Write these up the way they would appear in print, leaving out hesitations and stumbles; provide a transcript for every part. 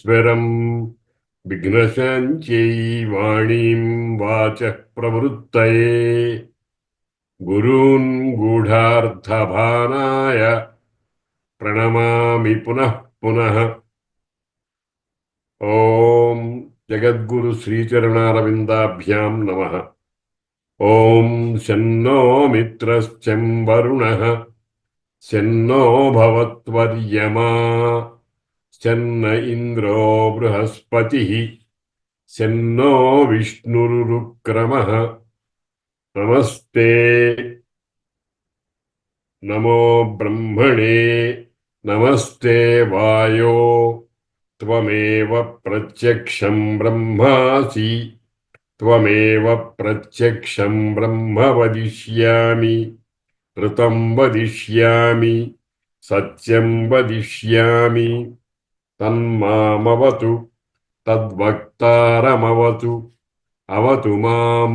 విఘ్నేశ్వరం విఘ్నశాంత్యై వాణీం వాచః ప్రవృత్తయే గురూన్ గూఢార్థభానాయ ప్రణమామి పునః పునః. ఓం జగద్గురు శ్రీచరణారవిందాభ్యాం నమః. ఓం శన్నో మిత్రశ్చం వరుణః శన్నో భవత్వర్యమా శన్న ఇంద్రో బృహస్పతిః శన్నో విష్ణురుక్రమః. నమస్తే నమో బ్రహ్మణే నమస్తే వాయో త్వమేవ ప్రత్యక్షం బ్రహ్మాసి త్వమేవ ప్రత్యక్షం బ్రహ్మ వదిష్యామి ఋతం వదిష్యామి సత్యం వదిష్యామి తన్మామవతు తద్వక్తారమవతు అవతు మాం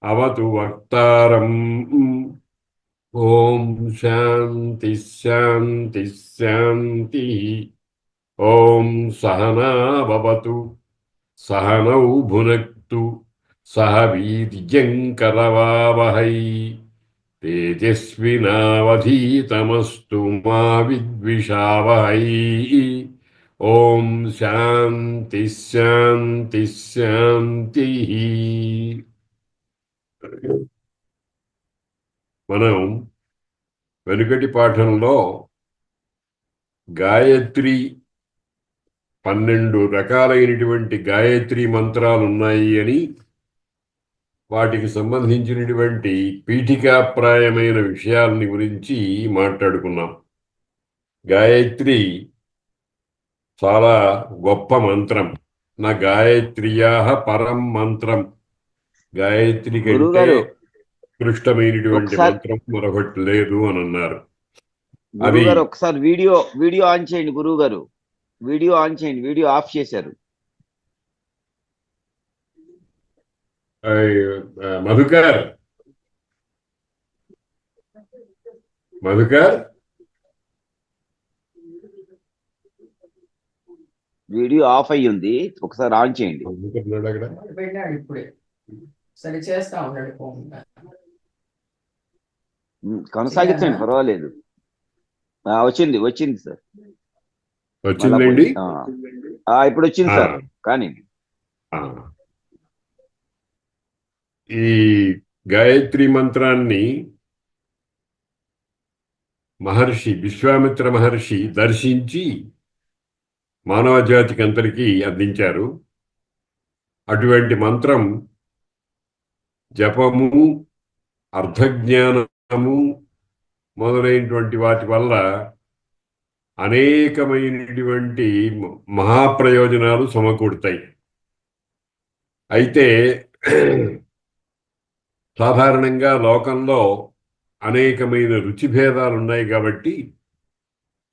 అవతు వక్తారం. ఓం శాంతి శాంతి శాంతి. ఓం సహనా భవతు సహనౌ భునక్తు సహ వీర్యం కరవావహై తేజస్వినావధీతమస్తు మా విద్విషావహై. ఓం శాంతి శాంతి శాంతి. మనం వెనుకటి పాఠంలో గాయత్రి 12 రకాలైనటువంటి గాయత్రి మంత్రాలు ఉన్నాయి అని, వాటికి సంబంధించినటువంటి పీఠికాప్రాయమైన విషయాలని గురించి మాట్లాడుకున్నాం. గాయత్రి చాలా గొప్ప మంత్రం. నా గాయత్రియా పరం మంత్రం. గాయత్రి కంటే ఉత్కృష్టమైనటువంటి మంత్రం మరొకటి లేదు అని అన్నారు. అది ఒకసారి వీడియో ఆన్ చేయండి. గురువు గారు వీడియో ఆన్ చేయండి. వీడియో ఆఫ్ చేశారు. మధుకర్ వీడియో ఆఫ్ అయ్యి ఉంది, ఒకసారి ఆన్ చేయండి. కొనసాగించండి, పర్వాలేదు. వచ్చింది సార్. వచ్చిందండి. ఇప్పుడు వచ్చింది సార్. కానీ ఈ గాయత్రి మంత్రాన్ని విశ్వామిత్ర మహర్షి దర్శించి మానవ జాతికి అంతరికి అందించారు. అటువంటి మంత్రం జపము, అర్థజ్ఞానము మొదలైనటువంటి వాటి వల్ల అనేకమైనటువంటి మహాప్రయోజనాలు సమకూడతాయి. అయితే సాధారణంగా లోకంలో అనేకమైన రుచిభేదాలు ఉన్నాయి కాబట్టి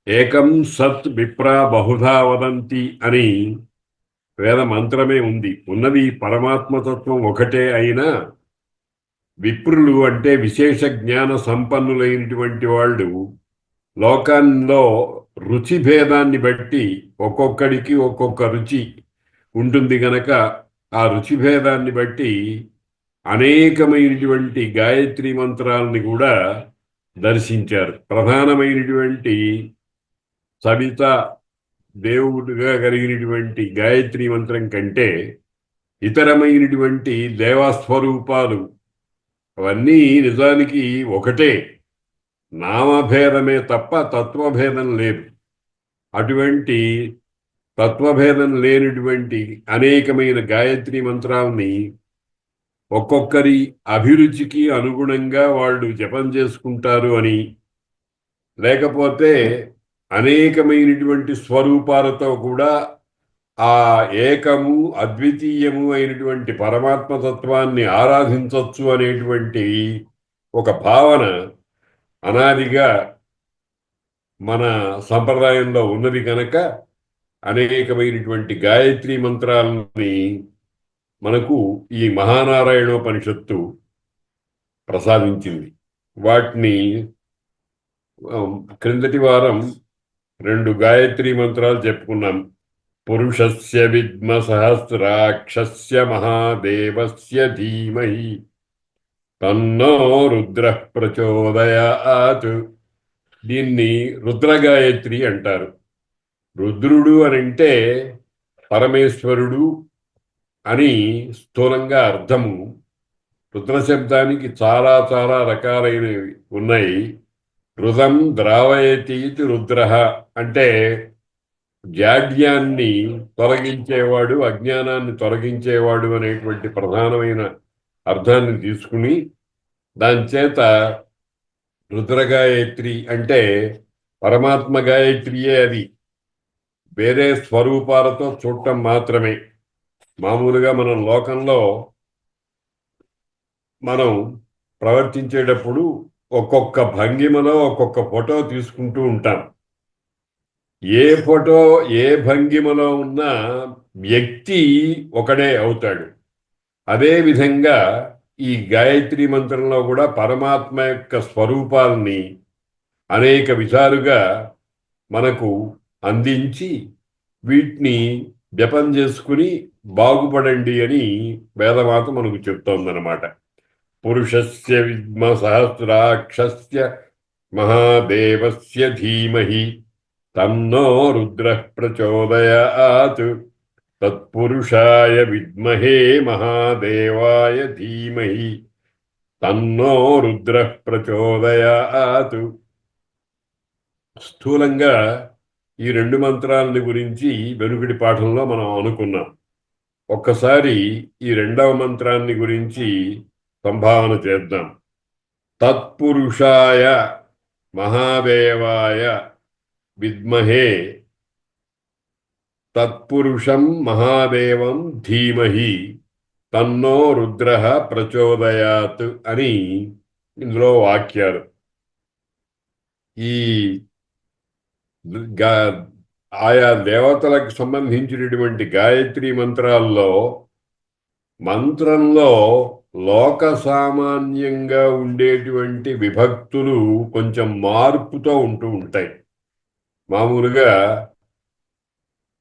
ఏకం సత్ విప్రా బహుధా వదంతి అని వేద మంత్రమే ఉంది. ఉన్నది పరమాత్మతత్వం ఒకటే అయినా విప్రులు అంటే విశేష జ్ఞాన సంపన్నులైనటువంటి వాళ్ళు లోకాల్లో రుచి భేదాన్ని బట్టి ఒక్కొక్కడికి ఒక్కొక్క రుచి ఉంటుంది గనక ఆ రుచి భేదాన్ని బట్టి అనేకమైనటువంటి గాయత్రి మంత్రాలని కూడా దర్శించారు. ప్రధానమైనటువంటి సవిత దేవుడుగా కలిగినటువంటి గాయత్రి మంత్రం కంటే ఇతరమైనటువంటి దేవస్వరూపాలు అవన్నీ నిజానికి ఒకటే, నామభేదమే తప్ప తత్వభేదం లేదు. అటువంటి తత్వభేదం లేనటువంటి అనేకమైన గాయత్రి మంత్రాలని ఒక్కొక్కరి అభిరుచికి అనుగుణంగా వాళ్ళు జపం చేసుకుంటారు అని, లేకపోతే అనేకమైనటువంటి స్వరూపాలతో కూడా ఆ ఏకము అద్వితీయము అయినటువంటి పరమాత్మతత్వాన్ని ఆరాధించవచ్చు అనేటువంటి ఒక భావన అనాదిగా మన సంప్రదాయంలో ఉన్నది కనుక అనేకమైనటువంటి గాయత్రి మంత్రాలని మనకు ఈ మహానారాయణోపనిషత్తు ప్రసాదించింది. వాటిని క్రిందటి వారం 2 గాయత్రి మంత్రాలు చెప్పుకున్నాం. పురుషస్య విద్మ సహస్రాక్షస్య మహాదేవస్య ధీమహి తన్నో రుద్ర ప్రచోదయాత్. దీన్ని రుద్రగాయత్రి అంటారు. రుద్రుడు అని అంటే పరమేశ్వరుడు అని స్థూలంగా అర్థము. రుద్ర శబ్దానికి చాలా చాలా రకాలైనవి ఉన్నాయి. రుదం ద్రావయతి రుద్ర అంటే జాడ్యాన్ని తొలగించేవాడు, అజ్ఞానాన్ని తొలగించేవాడు అనేటువంటి ప్రధానమైన అర్థాన్ని తీసుకుని దాని చేత రుద్రగాయత్రి అంటే పరమాత్మ గాయత్రియే. అది వేరే స్వరూపాలతో చూడటం మాత్రమే. మామూలుగా మనం లోకంలో మనం ప్రవర్తించేటప్పుడు ఒక్కొక్క భంగిమలో ఒక్కొక్క ఫోటో తీసుకుంటూ ఉంటాం. ఏ ఫోటో ఏ భంగిమలో ఉన్న వ్యక్తి ఒకడే అవుతాడు. అదేవిధంగా ఈ గాయత్రి మంత్రంలో కూడా పరమాత్మ యొక్క స్వరూపాలని అనేక విధాలుగా మనకు అందించి వీటిని జపం చేసుకుని బాగుపడండి అని వేదమాత మనకు చెప్తోందనమాట. పురుషస్య విద్మ సహస్రాక్షస్య మహాదేవస్య ధీమహి తన్నో రుద్ర ప్రచోదయాత్. తత్పురుషాయ విద్మహే మహాదేవాయ ధీమహి తన్నో రుద్ర ప్రచోదయాత్. స్థూలంగా ఈ రెండు మంత్రాలని గురించి వెనుకటి పాఠంలో మనం అనుకున్నాం. ఒక్కసారి ఈ రెండవ మంత్రాన్ని గురించి సంభావన చేద్దాం. తత్పురుషాయ మహాదేవాయ విద్మహే తత్పురుషం మహాదేవం ధీమహి తన్నో రుద్ర ప్రచోదయాత్ అని ఇందులో వాక్యాలు. ఈ ఆయా దేవతలకు సంబంధించినటువంటి గాయత్రి మంత్రంలో లోక సామాన్యంగా ఉండేటువంటి విభక్తులు కొంచెం మార్పుతో ఉంటూ ఉంటాయి. మామూలుగా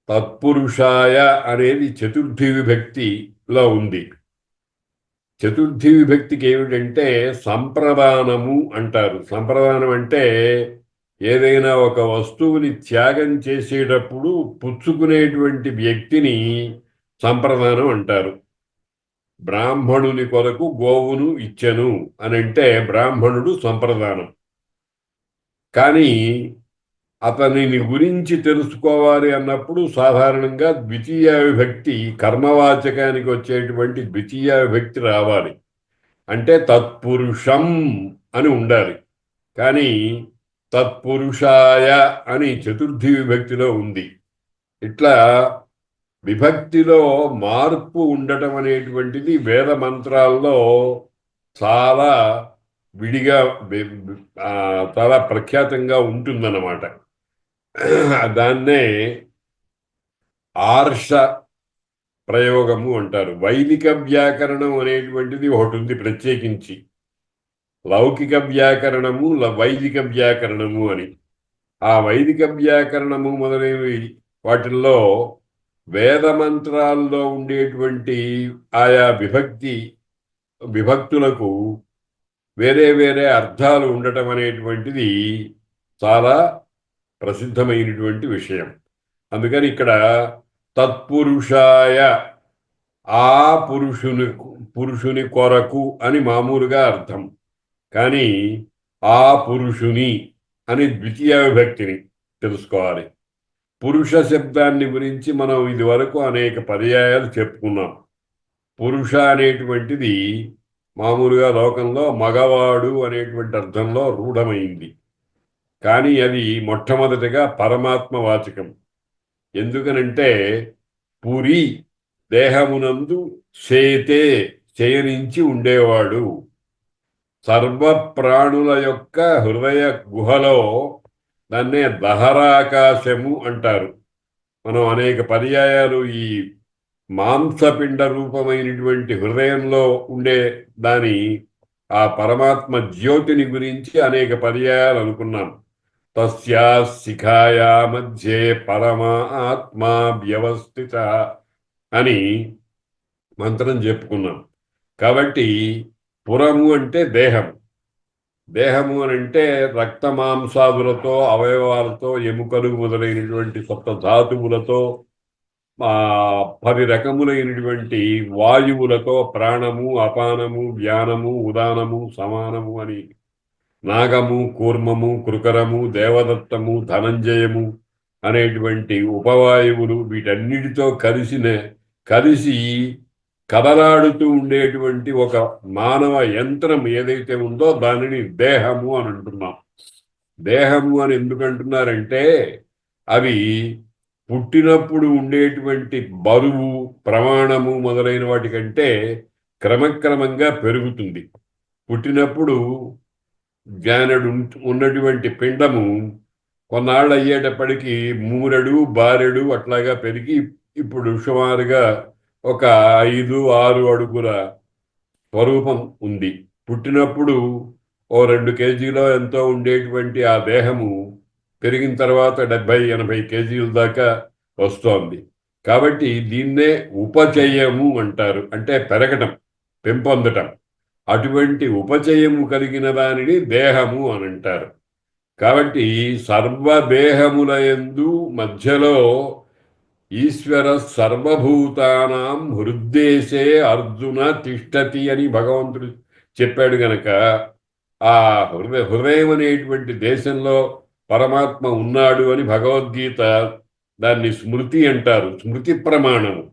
తత్పురుషాయ అనేది చతుర్థి విభక్తిలో ఉంది. చతుర్థి విభక్తికి ఏమిటంటే సంప్రదానము అంటారు. సంప్రదానం అంటే ఏదైనా ఒక వస్తువుని త్యాగం చేసేటప్పుడు పుచ్చుకునేటువంటి వ్యక్తిని సంప్రదానం అంటారు. బ్రాహ్మణుని కొరకు గోవును ఇచ్చెను అని అంటే బ్రాహ్మణుడు సంప్రదానం. కానీ అతనిని గురించి తెలుసుకోవాలి అన్నప్పుడు సాధారణంగా ద్వితీయ విభక్తి కర్మవాచకానికి వచ్చేటువంటి ద్వితీయ విభక్తి రావాలి. అంటే తత్పురుషం అని ఉండాలి. కానీ తత్పురుషాయ అని చతుర్థి విభక్తిలో ఉంది. ఇట్లా విభక్తిలో మార్పు ఉండటం అనేటువంటిది వేద మంత్రాల్లో చాలా విడిగా చాలా ప్రఖ్యాతంగా ఉంటుందన్నమాట. దాన్నే ఆర్ష ప్రయోగము అంటారు. వైదిక వ్యాకరణం అనేటువంటిది ఒకటి ఉంది ప్రత్యేకించి. లౌకిక వ్యాకరణము, వైదిక వ్యాకరణము అని. ఆ వైదిక వ్యాకరణము మొదలైనవి వాటిల్లో వేద మంత్రాల్లో ఉండేటువంటి ఆయా విభక్తులకు వేరే వేరే అర్థాలు ఉండటం అనేటువంటిది చాలా ప్రసిద్ధమైనటువంటి విషయం. అందుకని ఇక్కడ తత్పురుషాయ ఆ పురుషుని కొరకు అని మామూలుగా అర్థం. కానీ ఆ పురుషుని అని ద్వితీయ విభక్తిని తెలుసుకోవాలి. పురుష శబ్దాన్ని గురించి మనం ఇదివరకు అనేక పర్యాయాలు చెప్పుకున్నాం. పురుష అనేటువంటిది మామూలుగా లోకంలో మగవాడు అనేటువంటి అర్థంలో రూఢమైంది. కానీ అది మొట్టమొదటిగా పరమాత్మ వాచకం. ఎందుకనంటే పురి దేహమునందు చేతే శయనించి ఉండేవాడు. సర్వప్రాణుల యొక్క హృదయ గుహలో దాన్నే దహరాకాశము అంటారు. మనం అనేక పర్యాయాలు ఈ మాంసపిండ రూపమైనటువంటి హృదయంలో ఉండే దాని ఆ పరమాత్మ జ్యోతిని గురించి అనేక పర్యాయాలు అనుకున్నాం. తస్యా శిఖాయా మధ్యే పరమాత్మా వ్యవస్థిత అని మంత్రం చెప్పుకున్నాం. కాబట్టి పురము అంటే దేహం, దేహము అని అంటే రక్త మాంసాదులతో, అవయవాలతో, ఎముకలు మొదలైనటువంటి కొత్త ధాతువులతో, 10 రకములైనటువంటి వాయువులతో, ప్రాణము, అపానము, వ్యానము, ఉదానము, సమానము అని నాగము, కూర్మము, కృకరము, దేవదత్తము, ధనంజయము అనేటువంటి ఉపవాయువులు వీటన్నిటితో కలిసి కదలాడుతూ ఉండేటువంటి ఒక మానవ యంత్రం ఏదైతే ఉందో దానిని దేహము అని అంటున్నాం. దేహము అని ఎందుకు అంటున్నారంటే అవి పుట్టినప్పుడు ఉండేటువంటి బరువు, ప్రమాణము మొదలైన వాటి కంటే క్రమక్రమంగా పెరుగుతుంది. పుట్టినప్పుడు జానెడు ఉన్నటువంటి పిండము కొన్నాళ్ళు అయ్యేటప్పటికీ మూరెడు, బారెడు అట్లాగా పెరిగి ఇప్పుడు సుమారుగా ఒక 5-6 అడుగుల స్వరూపం ఉంది. పుట్టినప్పుడు ఓ 2 కేజీలో ఎంతో ఉండేటువంటి ఆ దేహము పెరిగిన తర్వాత 70-80 కేజీల దాకా వస్తోంది. కాబట్టి దీన్నే ఉపచయము అంటారు, అంటే పెరగటం, పెంపొందటం. అటువంటి ఉపచయము కలిగిన దానిని దేహము అని అంటారు. కాబట్టి సర్వదేహములయందు మధ్యలో ఈశ్వర సర్వభూతానాం హృద్దేశే అర్జున తిష్టతి అని భగవంతుడు చెప్పాడు గనక ఆ హృదయం అనేటువంటి దేశంలో పరమాత్మ ఉన్నాడు అని భగవద్గీత దాన్ని స్మృతి అంటారు, స్మృతి ప్రమాణము.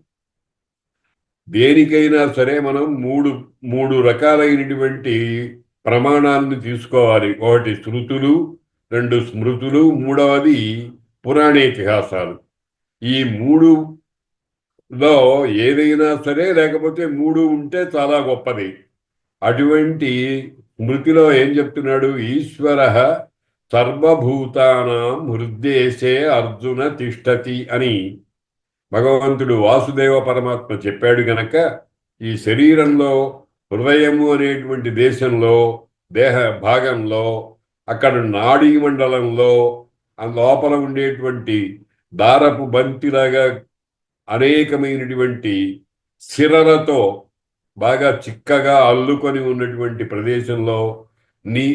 దేనికైనా సరే మనం మూడు రకాలైనటువంటి ప్రమాణాలను తీసుకోవాలి. ఒకటి శృతులు, 2 స్మృతులు, 3వది పురాణేతిహాసాలు. ఈ 3లో ఏదైనా సరే, లేకపోతే 3 ఉంటే చాలా గొప్పది. అటువంటి స్మృతిలో ఏం చెప్తున్నాడు? ఈశ్వర సర్వభూతానాం హృద్దేశే అర్జున తిష్టతి అని భగవంతుడు వాసుదేవ పరమాత్మ చెప్పాడు గనక ఈ శరీరంలో హృదయము అనేటువంటి దేశంలో, దేహ భాగంలో, అక్కడ నాడీ మండలంలో, ఆ లోపల ఉండేటువంటి దారపు బంతిలాగా అనేకమైనటువంటి సిరలతో బాగా చిక్కగా అల్లుకొని ఉన్నటువంటి ప్రదేశంలో నీ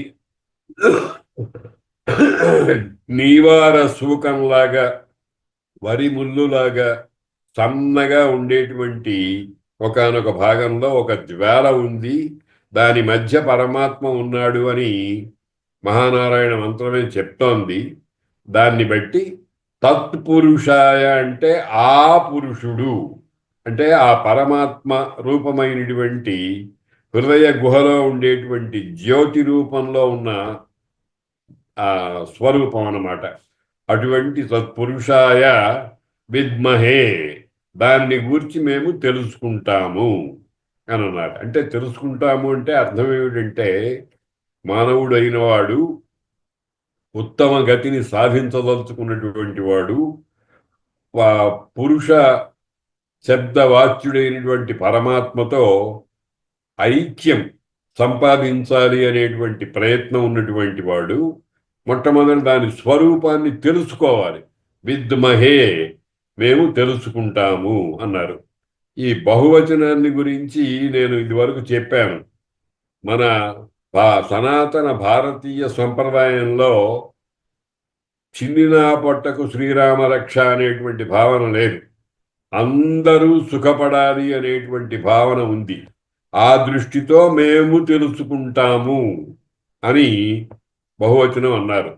నీవార సూకంలాగా, వరి ముల్లులాగా సన్నగా ఉండేటువంటి ఒకానొక భాగంలో ఒక జ్వాల ఉంది. దాని మధ్య పరమాత్మ ఉన్నాడు అని మహానారాయణ మంత్రమే చెప్తోంది. దాన్ని బట్టి తత్పురుషాయ అంటే ఆ పురుషుడు, అంటే ఆ పరమాత్మ రూపమైనటువంటి హృదయ గుహలో ఉండేటువంటి జ్యోతి రూపంలో ఉన్న ఆ స్వరూపం అన్నమాట. అటువంటి సత్పురుషాయ విద్మహే, దాన్ని గూర్చి మేము తెలుసుకుంటాము అని అన్నారు. అంటే తెలుసుకుంటాము అంటే అర్థం ఏమిటంటే మానవుడు అయిన వాడు ఉత్తమ గతిని సాధించదలుచుకున్నటువంటి వాడు పురుష శబ్దవాచ్యుడైనటువంటి పరమాత్మతో ఐక్యం సంపాదించాలి అనేటువంటి ప్రయత్నం ఉన్నటువంటి వాడు మొట్టమొదటి దాని స్వరూపాన్ని తెలుసుకోవాలి. విద్మహే, మేము తెలుసుకుంటాము అన్నారు. ఈ బహువచనాన్ని గురించి నేను ఇదివరకు చెప్పాను. మన సనాతన భారతీయ సంప్రదాయంలో చిన్నినా పొట్టకు శ్రీరామ రక్ష అనేటువంటి భావన లేదు. అందరూ సుఖపడాలి అనేటువంటి భావన ఉంది. ఆ దృష్టితో మేము తెలుసుకుంటాము అని బహువచనం అన్నారు.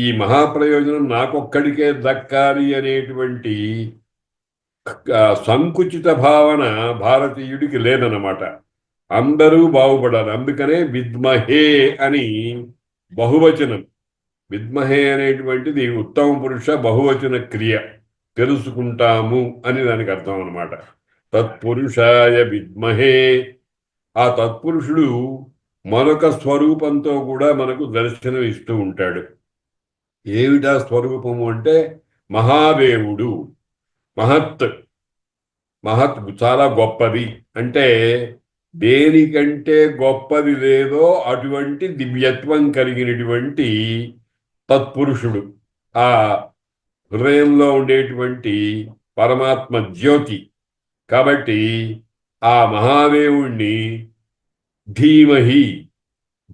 ఈ మహాప్రయోజనం నాకొక్కడికే దక్కాలి అనేటువంటి సంకుచిత భావన భారతీయుడికి లేదన్నమాట. అందరూ బాగుపడాలి. అందుకనే విద్మహే అని బహువచనం. విద్మహే అనేటువంటిది ఉత్తమ పురుష బహువచన క్రియ. తెలుసుకుంటాము అని దానికి అర్థం అన్నమాట. తత్పురుషాయ విద్మహే. ఆ తత్పురుషుడు మరొక స్వరూపంతో కూడా మనకు దర్శనం ఇస్తూ ఉంటాడు. ఏమిటా స్వరూపము అంటే మహాదేవుడు. మహత్ చాలా గొప్పది. అంటే దేనికంటే గొప్పది లేదో అటువంటి దివ్యత్వం కలిగినటువంటి తత్పురుషుడు, ఆ హృదయంలో ఉండేటువంటి పరమాత్మ జ్యోతి. కాబట్టి ఆ మహాదేవుణ్ణి ధీమహి,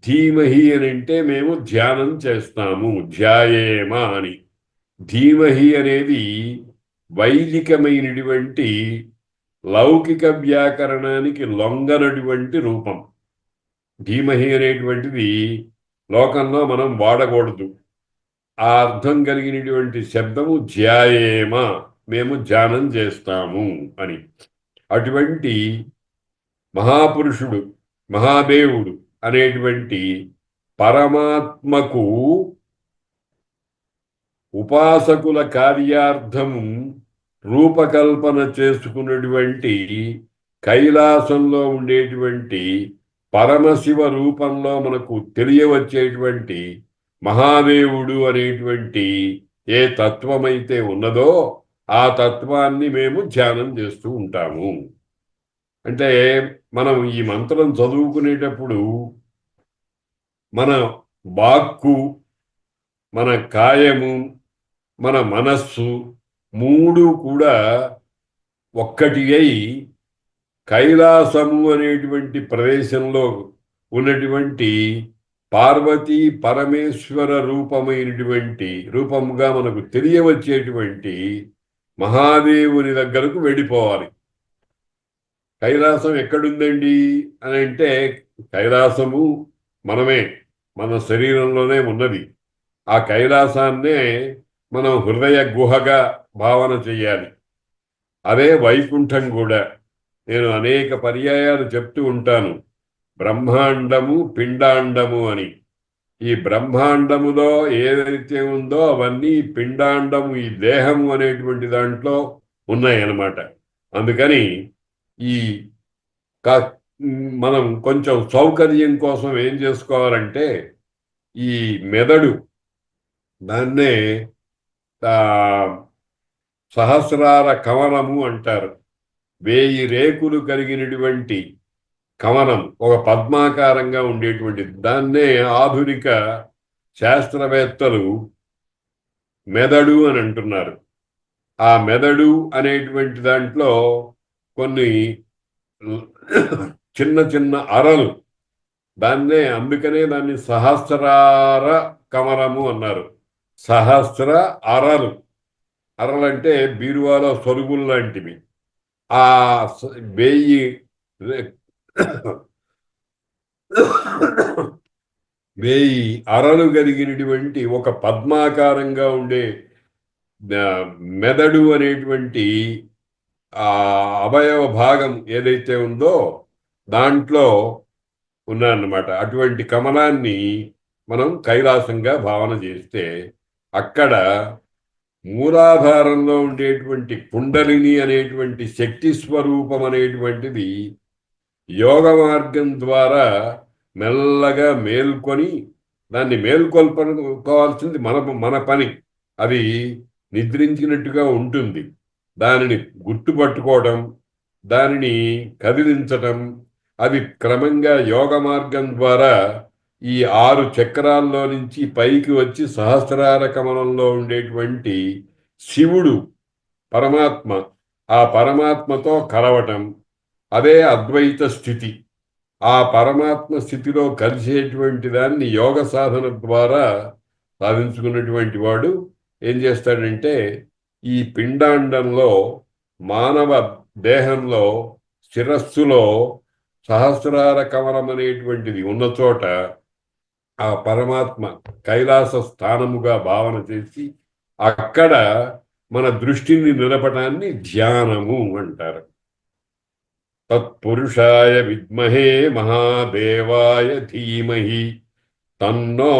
ధీమహి అని అంటే మేము ధ్యానం చేస్తాము, ధ్యాయేమ అని. ధీమహి అనేది వైదికమైనటువంటి లౌకిక వ్యాకరణానికి లొంగనటువంటి రూపం. ధీమహి అనేటువంటిది లోకంలో మనం వాడకూడదు. ఆ అర్థం కలిగినటువంటి శబ్దము ధ్యాయేమ, మేము ధ్యానం చేస్తాము అని. అటువంటి మహాపురుషుడు, మహాదేవుడు అనేటువంటి పరమాత్మకు ఉపాసకుల కార్యార్థము రూపకల్పన చేసుకున్నటువంటి కైలాసంలో ఉండేటువంటి పరమశివ రూపంలో మనకు తెలియవచ్చేటువంటి మహాదేవుడు అనేటువంటి ఏ తత్వమైతే ఉన్నదో ఆ తత్వాన్ని మేము ధ్యానం చేస్తూ ఉంటాము. అంటే మనం ఈ మంత్రం చదువుకునేటప్పుడు మన వాక్కు, మన కాయము, మన మనస్సు మూడు కూడా ఒక్కటి అయి కైలాసము అనేటువంటి ప్రదేశంలో ఉన్నటువంటి పార్వతీ పరమేశ్వర రూపముగా మనకు తెలియవచ్చేటువంటి మహాదేవుని దగ్గరకు వెళ్ళిపోవాలి. కైలాసం ఎక్కడుందండి అని అంటే, కైలాసము మనమే, మన శరీరంలోనే ఉన్నది. ఆ కైలాసాన్నే మనం హృదయ గుహగా భావన చెయ్యాలి. అదే వైకుంఠం కూడా. నేను అనేక పర్యాయాలు చెప్తూ ఉంటాను, బ్రహ్మాండము పిండాండము అని. ఈ బ్రహ్మాండములో ఏదైతే ఉందో అవన్నీ పిండాండము, ఈ దేహము అనేటువంటి దాంట్లో ఉన్నాయన్నమాట. అందుకని ఈ మనం కొంచెం సౌకర్యం కోసం ఏం చేసుకోవాలంటే, ఈ మెదడు, దాన్నే సహస్రార కవనము అంటారు. 1000 రేకులు కలిగినటువంటి కవనం, ఒక పద్మాకారంగా ఉండేటువంటి దాన్నే ఆధునిక శాస్త్రవేత్తలు మెదడు అని అంటున్నారు. ఆ మెదడు అనేటువంటి దాంట్లో కొన్ని చిన్న చిన్న అరలు, అందుకనే దాన్ని సహస్రార కమలము అన్నారు. సహస్ర అరలు, అరలంటే బీరువాలో సొరుగులు లాంటివి. ఆ 1000 అరలు కలిగినటువంటి ఒక పద్మాకారంగా ఉండే మెదడు అనేటువంటి ఆ అవయవ భాగం ఏదైతే ఉందో దాంట్లో ఉన్నాయన్నమాట. అటువంటి కమలాన్ని మనం కైలాసంగా భావన చేస్తే, అక్కడ మూలాధారంలో ఉండేటువంటి కుండలిని అనేటువంటి శక్తి స్వరూపం అనేటువంటిది యోగ మార్గం ద్వారా మెల్లగా మేల్కొని, దాన్ని మేల్కొల్పుకోవాల్సింది మన పని. అది నిద్రించినట్టుగా ఉంటుంది. దానిని గుర్తుపట్టుకోవడం, దానిని కదిలించటం, అది క్రమంగా యోగ మార్గం ద్వారా ఈ 6 చక్రాల్లో నుంచి పైకి వచ్చి సహస్రార కమలంలో ఉండేటువంటి శివుడు పరమాత్మ, ఆ పరమాత్మతో కలవటం, అదే అద్వైత స్థితి. ఆ పరమాత్మ స్థితిలో కలిసేటువంటి దాన్ని యోగ సాధన ద్వారా సాధించుకున్నటువంటి వాడు ఏం చేస్తాడంటే, ఈ పిండాండంలో, మానవ దేహంలో, శిరస్సులో సహస్రార కమలం అనేటువంటిది ఉన్న చోట ఆ పరమాత్మ కైలాస స్థానముగా భావన చేసి అక్కడ మన దృష్టిని నిలపటాన్ని ధ్యానము అంటారు. తత్పురుషాయ విద్మహే మహాదేవాయ ధీమహి తన్నో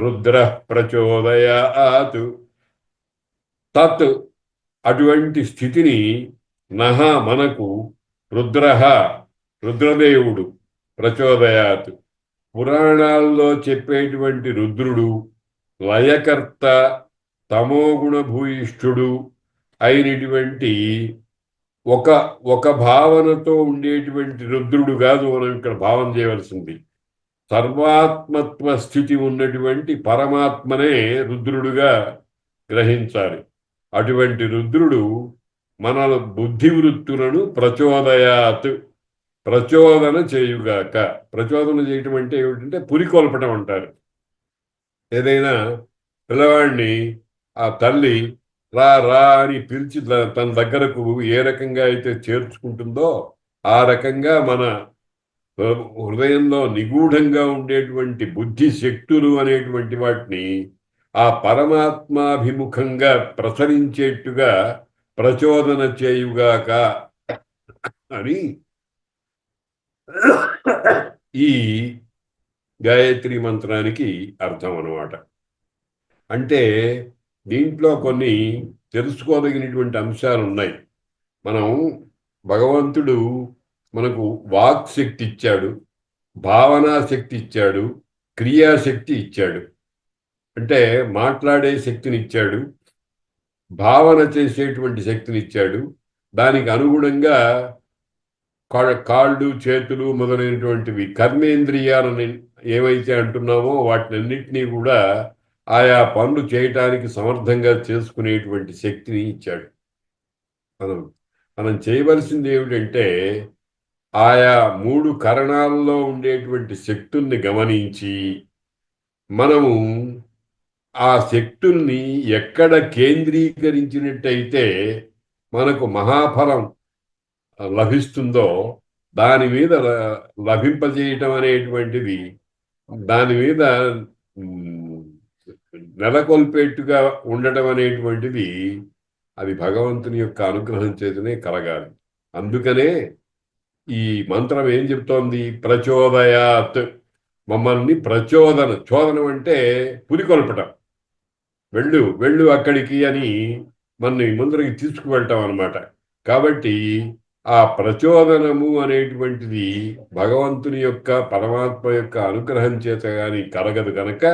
రుద్ర ప్రచోదయాత్. తత్, అటువంటి స్థితిని, నహ మనకు, రుద్రదేవుడు, ప్రచోదయాత్, పురాణాల్లో చెప్పేటువంటి రుద్రుడు లయకర్త, తమోగుణ భూయిష్ఠుడు అయినటువంటి ఒక భావనతో ఉండేటువంటి రుద్రుడు కాదు మనం ఇక్కడ భావన చేయవలసింది. సర్వాత్మత్వ స్థితి ఉన్నటువంటి పరమాత్మనే రుద్రుడుగా గ్రహించాలి. అటువంటి రుద్రుడు మన బుద్ధి వృత్తులను ప్రచోదయాత్, ప్రచోదన చేయుగాక. ప్రచోదన చేయటం అంటే ఏమిటంటే పురికొల్పటం అంటారు. ఏదైనా పిల్లవాడిని ఆ తల్లి రా రా అని పిలిచి తన దగ్గరకు ఏ రకంగా అయితే చేర్చుకుంటుందో ఆ రకంగా మన హృదయంలో నిగూఢంగా ఉండేటువంటి బుద్ధి శక్తులు అనేటువంటి వాటిని ఆ పరమాత్మాభిముఖంగా ప్రసరించేట్టుగా ప్రచోదన చేయుగాక అని ఈ గాయత్రి మంత్రానికి అర్థం అన్నమాట. అంటే దీంట్లో కొన్ని తెలుసుకోదగినటువంటి అంశాలు ఉన్నాయి. మనం భగవంతుడు మనకు వాక్ శక్తి ఇచ్చాడు, భావనా శక్తి ఇచ్చాడు, క్రియాశక్తి ఇచ్చాడు. అంటే మాట్లాడే శక్తిని ఇచ్చాడు, భావన చేసేటువంటి శక్తిని ఇచ్చాడు. దానికి అనుగుణంగా కాళ్ళు చేతులు మొదలైనటువంటివి కర్మేంద్రియాలని ఏవైతే అంటున్నామో వాటినన్నింటినీ కూడా ఆయా పనులు చేయటానికి సమర్థంగా చేసుకునేటువంటి శక్తిని ఇచ్చాడు. మనం మనం చేయవలసింది ఏమిటంటే ఆయా 3 కరణాల్లో ఉండేటువంటి శక్తుల్ని గమనించి మనము ఆ శక్తుల్ని ఎక్కడ కేంద్రీకరించినట్టయితే మనకు మహాఫలం లభిస్తుందో దాని మీద లభింపజేయటం అనేటువంటిది, దాని మీద నెలకొల్పేట్టుగా ఉండటం అనేటువంటిది అది భగవంతుని యొక్క అనుగ్రహం చేతనే కలగాలి. అందుకనే ఈ మంత్రం ఏం చెప్తోంది? ప్రచోదయాత్, మమ్మల్ని చోదనం అంటే పురికొల్పటం. వెళ్ళు వెళ్ళు అక్కడికి అని మనని ముందరికి తీసుకువెళ్ళటం అనమాట. కాబట్టి ఆ ప్రచోదనము అనేటువంటిది భగవంతుని యొక్క పరమాత్మ యొక్క అనుగ్రహం చేత కానీ కలగదు కనుక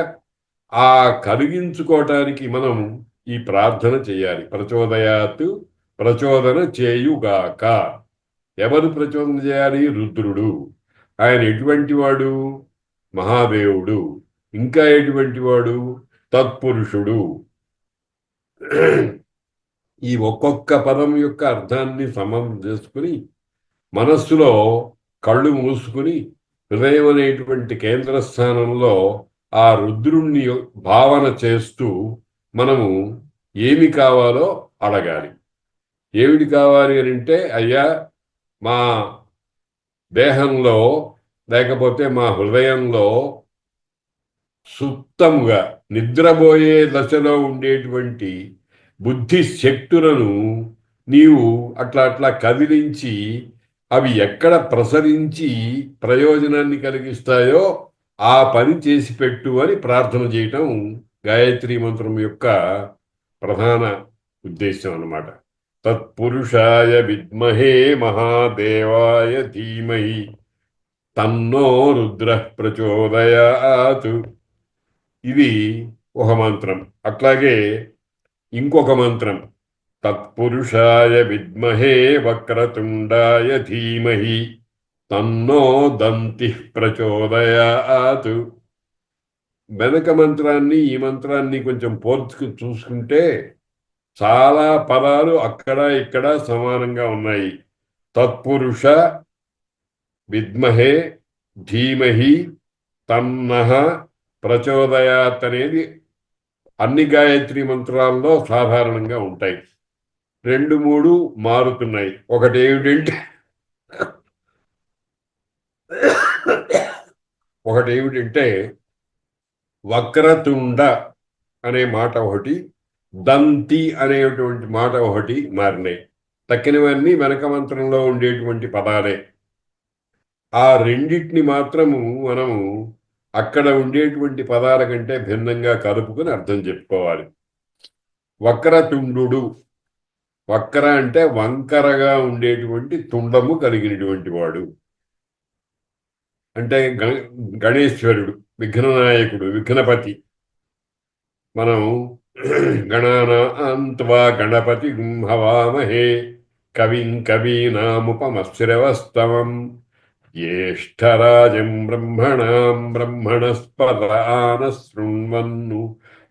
ఆ కలిగించుకోవటానికి మనం ఈ ప్రార్థన చేయాలి. ప్రచోదయాత్, ప్రచోదన చేయుగాక. ఎవరు ప్రచోదన చేయాలి? రుద్రుడు. ఆయన ఎటువంటి వాడు? మహాదేవుడు. ఇంకా ఎటువంటి వాడు? తత్పురుషుడు. ఈ ఒక్కొక్క పదం యొక్క అర్థాన్ని సమం చేసుకుని మనస్సులో కళ్ళు మూసుకుని హృదయం అనేటువంటి కేంద్ర స్థానంలో ఆ రుద్రుణ్ణి భావన చేస్తూ మనము ఏమి కావాలో అడగాలి. ఏమిటి కావాలి అని అంటే, అయ్యా మా దేహంలో లేకపోతే మా హృదయంలో సుప్తముగా నిద్రపోయే దశలో ఉండేటువంటి బుద్ధి శక్తులను నీవు అట్లా అట్లా కదిలించి అవి ఎక్కడ ప్రసరించి ప్రయోజనాన్ని కలిగిస్తాయో ఆ పని చేసి పెట్టు అని ప్రార్థన చేయటం గాయత్రి మంత్రం యొక్క ప్రధాన ఉద్దేశం అన్నమాట. తత్పురుషాయ విద్మహే మహాదేవాయ ధీమహి తన్నో రుద్ర ప్రచోదయాత్. ఇది ఒక మంత్రం. అట్లాగే ఇంకొక మంత్రం, తత్పురుషాయ విద్మహే వక్రతుండాయ ధీమహి తన్నో దంతి ప్రచోదయాత్. వెనక మంత్రాన్ని ఈ మంత్రాన్ని కొంచెం పోల్చుకు చూసుకుంటే చాలా పదాలు అక్కడ ఇక్కడ సమానంగా ఉన్నాయి. తత్పురుష విద్మహే ధీమహి తన్నః ప్రచోదయాత్ అనేది అన్ని గాయత్రి మంత్రాల్లో సాధారణంగా ఉంటాయి. 2-3 మారుతున్నాయి. ఒకటేమిటంటే వక్రతుండ అనే మాట ఒకటి, దంతి అనేటువంటి మాట ఒకటి మారినాయి. తక్కినవన్నీ వెనక మంత్రంలో ఉండేటువంటి పదాలే. ఆ రెండింటిని మాత్రము మనము అక్కడ ఉండేటువంటి పదాల కంటే భిన్నంగా కలుపుకొని అర్థం చెప్పుకోవాలి. వక్రతుండు, వక్ర అంటే వంకరగా ఉండేటువంటి తుండము కలిగినటువంటి వాడు. అంటే గణేశ్వరుడు, విఘ్ననాయకుడు, విఘ్నపతి. మనం గణానాన్త్వా గణపతి హవామహే కవిం కవీనాముపమశ్రవస్తమం జ్యేష్ఠరాజం బ్రహ్మణాం బ్రహ్మణస్పద ఆనశృణ్వన్ను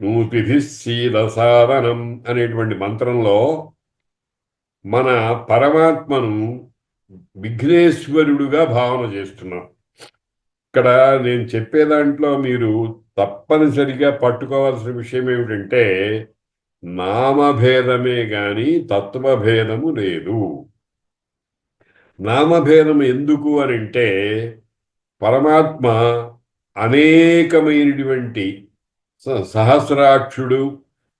నూతిభిः సీదసాదనం అనేటువంటి మంత్రంలో మన పరమాత్మను విఘ్నేశ్వరుడుగా భావన చేస్తున్నాం. ఇక్కడ నేను చెప్పే దాంట్లో మీరు తప్పనిసరిగా పట్టుకోవాల్సిన విషయం ఏమిటంటే నామభేదమే గాని తత్వభేదము లేదు. నామభేదం ఎందుకు అని అంటే పరమాత్మ అనేకమైనటువంటి సహస్రాక్షుడు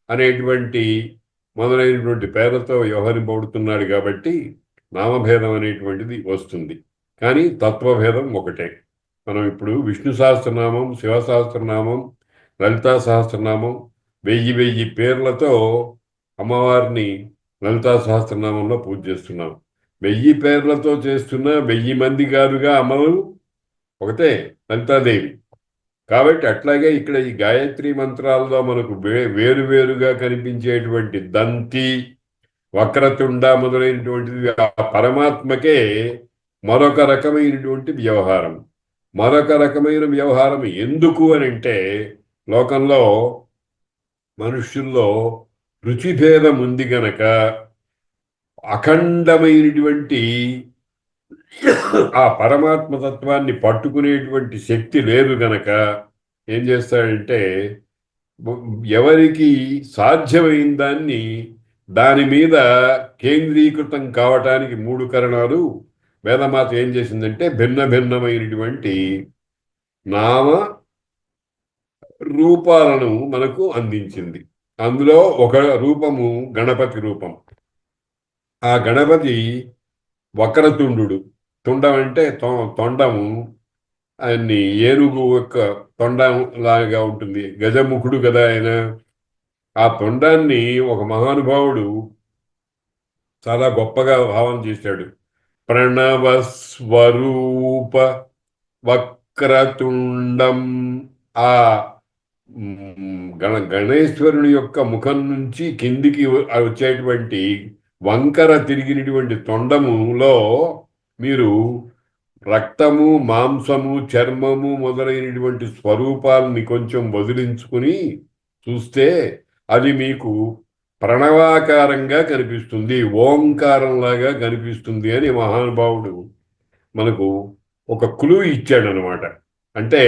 అనేటువంటి మొదలైనటువంటి పేర్లతో వ్యవహరింపబడుతున్నాడు కాబట్టి నామభేదం అనేటువంటిది వస్తుంది. కానీ తత్వభేదం ఒకటే. మనం ఇప్పుడు విష్ణు సహస్రనామం, శివ సహస్రనామం, లలితా సహస్రనామం 1000 పేర్లతో అమ్మవారిని లలితా సహస్రనామంలో పూజ చేస్తున్నాం. 1000 పేర్లతో చేస్తున్న 1000 మంది కాదుగా అమ్మలు ఒకటే లలితాదేవి. కాబట్టి అట్లాగే ఇక్కడ ఈ గాయత్రి మంత్రాల్లో మనకు వేరువేరుగా కనిపించేటువంటి దంతి, వక్రతుండ మొదలైనటువంటిది ఆ పరమాత్మకే మరొక రకమైనటువంటి వ్యవహారం. మరొక రకమైన వ్యవహారం ఎందుకు అని అంటే లోకంలో మనుష్యుల్లో రుచిభేదం ఉంది గనక అఖండమైనటువంటి ఆ పరమాత్మ తత్వాన్ని పట్టుకునేటువంటి శక్తి లేదు గనక ఏం చేస్తాడంటే ఎవరికి సాధ్యమైన దాని మీద కేంద్రీకృతం కావటానికి 3 కారణాలు వేదమాత ఏం చేసిందంటే భిన్న భిన్నమైనటువంటి నామ రూపాలను మనకు అందించింది. అందులో ఒక రూపము గణపతి రూపం. ఆ గణపతి వక్రతుండు. తుండం అంటే తొండము, ఆయన్ని ఏనుగు యొక్క తొండం లాగా ఉంటుంది. గజముఖుడు కదా ఆయన. ఆ తొండాన్ని ఒక మహానుభావుడు చాలా గొప్పగా భావన చేశాడు. ప్రణవ స్వరూప వక్రతుండం. ఆ గణేశ్వరుని యొక్క ముఖం నుంచి కిందికి వచ్చేటువంటి వంకర తిరిగినటువంటి తొండములో మీరు రక్తము, మాంసము, చర్మము మొదలైనటువంటి స్వరూపాలని కొంచెం వదిలించుకుని చూస్తే అది మీకు ప్రణవాకారంగా కనిపిస్తుంది, ఓంకారంలాగా కనిపిస్తుంది అని మహానుభావుడు మనకు ఒక క్లూ ఇచ్చాడనమాట. అంటే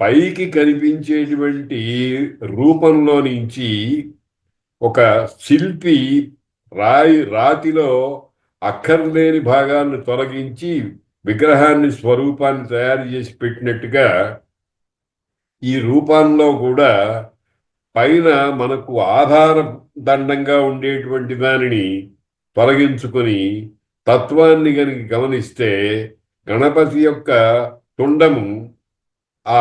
పైకి కనిపించేటువంటి రూపంలో నుంచి ఒక శిల్పి రాతిలో అక్కర్లేని భాగాన్ని తొలగించి విగ్రహాన్ని, స్వరూపాన్ని తయారు చేసి పెట్టినట్టుగా ఈ రూపంలో కూడా పైన మనకు ఆధార దండంగా ఉండేటువంటి దానిని తొలగించుకొని తత్వాన్ని కనుక గమనిస్తే గణపతి యొక్క తుండము ఆ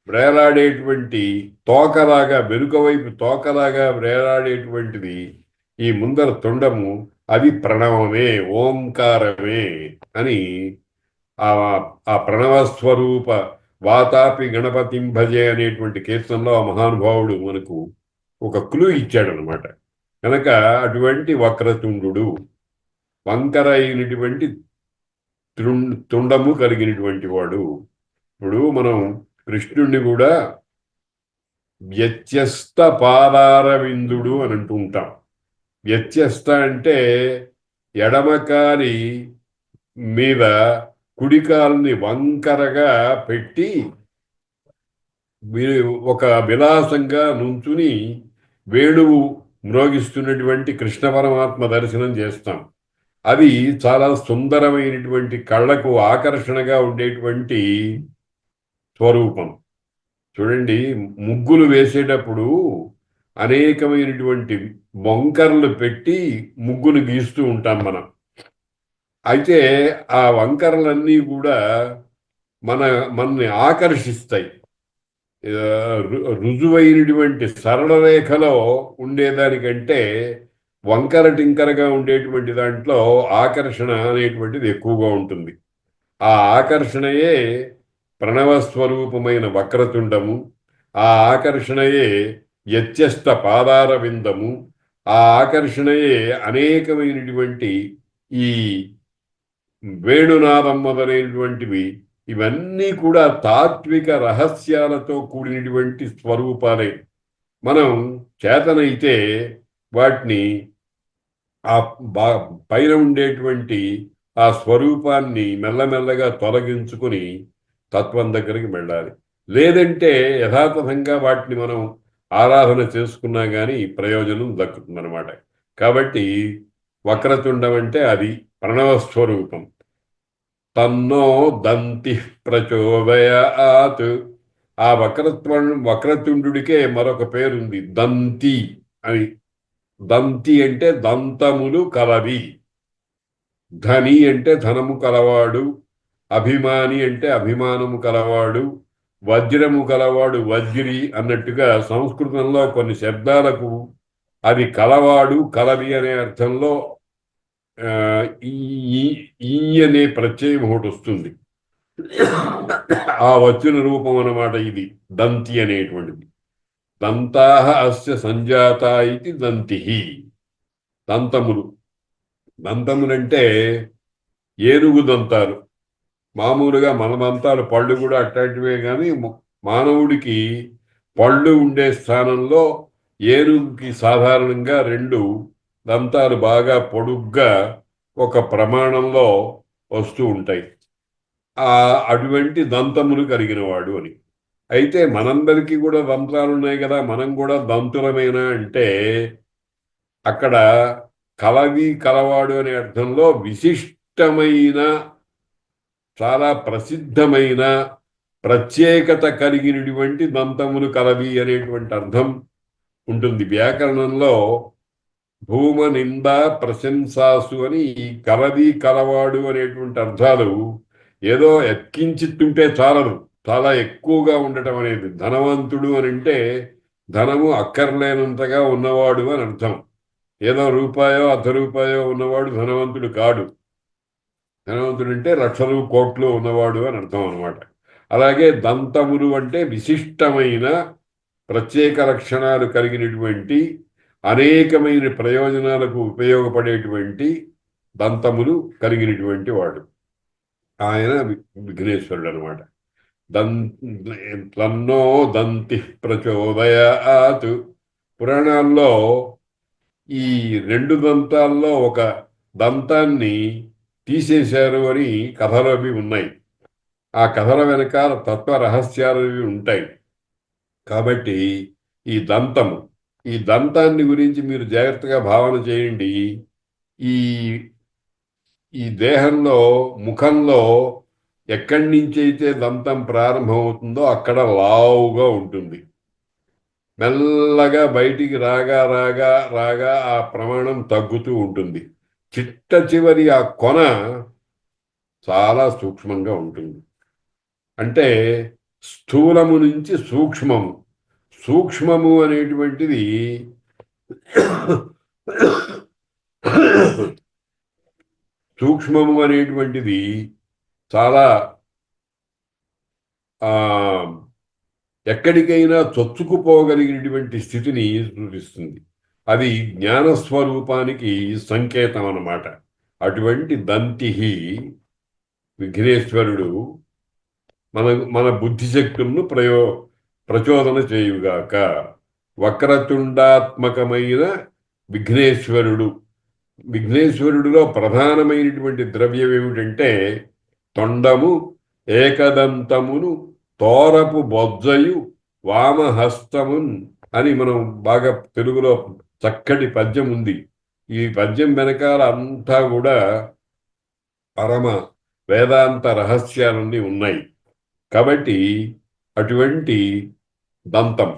వేలాడేటువంటి తోకలాగా, వెనుక వైపు తోకలాగా వేలాడేటువంటిది ఈ ముందర తుండము, అది ప్రణవమే, ఓంకారమే అని ఆ ప్రణవస్వరూప వాతాపి గణపతిం భజే అనేటువంటి కీర్తనలో ఆ మహానుభావుడు మనకు ఒక క్లూ ఇచ్చాడనమాట. కనుక అటువంటి వక్రతుండు, వంకర అయినటువంటి తుండము కలిగినటువంటి వాడు. ఇప్పుడు మనం కృష్ణుణ్ణి కూడా వ్యత్యస్త పాదారవిందుడు అని అంటూ ఉంటాం. వ్యత్యస్త అంటే ఎడమకాలి మీద కుడికాల్ని వంకరగా పెట్టి ఒక విలాసంగా నుంచుని వేణువు మ్రోగిస్తున్నటువంటి కృష్ణ పరమాత్మ దర్శనం చేస్తాం. అది చాలా సుందరమైనటువంటి కళ్ళకు ఆకర్షణగా ఉండేటువంటి స్వరూపం. చూడండి, ముగ్గులు వేసేటప్పుడు అనేకమైనటువంటి వంకరలు పెట్టి ముగ్గును గీస్తూ ఉంటాం మనం. అయితే ఆ వంకరలన్నీ కూడా మనల్ని ఆకర్షిస్తాయి. రుజువైనటువంటి సరళ రేఖలో ఉండేదానికంటే వంకర టింకరగా ఉండేటువంటి దాంట్లో ఆకర్షణ అనేటువంటిది ఎక్కువగా ఉంటుంది. ఆ ఆకర్షణయే ప్రణవస్వరూపమైన వక్రతుండము, ఆ ఆకర్షణయే వ్యత్యస్త పాదార విందము, ఆ ఆకర్షణయే అనేకమైనటువంటి ఈ వేణునాదం మొదలైనటువంటివి, ఇవన్నీ కూడా తాత్విక రహస్యాలతో కూడినటువంటి స్వరూపాలే. మనం చేతనైతే వాటిని ఆ బా పైన ఉండేటువంటి ఆ స్వరూపాన్ని మెల్లమెల్లగా తొలగించుకుని తత్వం దగ్గరికి వెళ్ళాలి. లేదంటే యథాతథంగా వాటిని మనం ఆరాధన చేసుకున్నా కానీ ప్రయోజనం దక్కుతుందన్నమాట. కాబట్టి వక్రతుండం అంటే అది ప్రణవ స్వరూపం. తన్నో దంతి ప్రచోదయాత్. ఆ వక్రతుండుడికే మరొక పేరుంది, దంతి అని. దంతి అంటే దంతములు కలవి. ధని అంటే ధనము కలవాడు. అభిమాని అంటే అభిమానము కలవాడు. వజ్రము కలవాడు వజ్రి అన్నట్టుగా సంస్కృతంలో కొన్ని శబ్దాలకు అది కలవాడు కలవి అనే అర్థంలో ఆ, ఈ ఈ అనే ప్రత్యయం ఒకటి వస్తుంది. ఆ వచ్చిన రూపం అన్నమాట ఇది దంతి అనేటువంటిది. దంతాహ అస్య సంజాత ఇది దంతి. దంతములు. దంతములంటే ఏనుగు దంతాలు. మామూలుగా మన దంతాలు పళ్ళు కూడా అట్లాంటివే, కానీ మానవుడికి పళ్ళు ఉండే స్థానంలో ఏనుగుకి సాధారణంగా రెండు దంతాలు బాగా పొడుగ్గా ఒక ప్రమాణంలో వస్తూ ఉంటాయి. అటువంటి దంతములు కలిగిన వాడు అని. అయితే మనందరికీ కూడా దంతాలు ఉన్నాయి కదా, మనం కూడా దంతులమేనా అంటే అక్కడ కలవి కలవాడు అనే అర్థంలో విశిష్టమైన, చాలా ప్రసిద్ధమైన, ప్రత్యేకత కలిగినటువంటి దంతములు కలవి అనేటువంటి అర్థం ఉంటుంది. వ్యాకరణంలో భూమ నింద ప్రశంసాసు అని ఈ కలవి కలవాడు అనేటువంటి అర్థాలు ఏదో ఎక్కించిట్టుంటే చాలదు, చాలా ఎక్కువగా ఉండటం అనేది. ధనవంతుడు అని అంటే ధనము అక్కర్లేనంతగా ఉన్నవాడు అని అర్థం. ఏదో రూపాయో అర్ధ రూపాయో ఉన్నవాడు ధనవంతుడు కాడు. ధనవంతుడు అంటే లక్షలు కోట్లు ఉన్నవాడు అని అర్థం అనమాట. అలాగే దంతములు అంటే విశిష్టమైన, ప్రత్యేక లక్షణాలు కలిగినటువంటి, అనేకమైన ప్రయోజనాలకు ఉపయోగపడేటువంటి దంతములు కలిగినటువంటి వాడు ఆయన విఘ్నేశ్వరుడు అనమాట. తన్నో దంతి ప్రచోదయాత్. పురాణాల్లో ఈ రెండు దంతాల్లో ఒక దంతాన్ని తీసేశారు అని కథలు అవి ఉన్నాయి. ఆ కథల వెనకాల తత్వ రహస్యాలు ఉంటాయి. కాబట్టి ఈ దంతాన్ని గురించి మీరు జాగ్రత్తగా భావన చేయండి. ఈ ఈ దేహంలో, ముఖంలో ఎక్కడి నుంచి అయితే దంతం ప్రారంభమవుతుందో అక్కడ లావుగా ఉంటుంది. మెల్లగా బయటికి రాగా రాగా రాగా ఆ ప్రమాణం తగ్గుతూ ఉంటుంది. చిట్ట చివరి ఆ కొన చాలా సూక్ష్మంగా ఉంటుంది. అంటే స్థూలము నుంచి సూక్ష్మము. సూక్ష్మము అనేటువంటిది సూక్ష్మము అనేటువంటిది చాలా ఎక్కడికైనా చొచ్చుకుపోగలిగినటువంటి స్థితిని సూచిస్తుంది. అది జ్ఞానస్వరూపానికి సంకేతం అన్నమాట. అటువంటి దంతి విఘ్నేశ్వరుడు మన మన బుద్ధిశక్తులను ప్రచోదన చేయుగాక. వక్రతుండాత్మకమైన విఘ్నేశ్వరుడు. విఘ్నేశ్వరుడిలో ప్రధానమైనటువంటి ద్రవ్యం ఏమిటంటే తొండము, ఏకదంతమును, తోరపు బొజ్జయు, వామహస్తమున్ అని మనం బాగా తెలుగులో చక్కటి పద్యం ఉంది. ఈ పద్యం వెనకాల అంతా కూడా పరమ వేదాంత రహస్యాలన్నీ ఉన్నాయి. కాబట్టి అటువంటి దంతం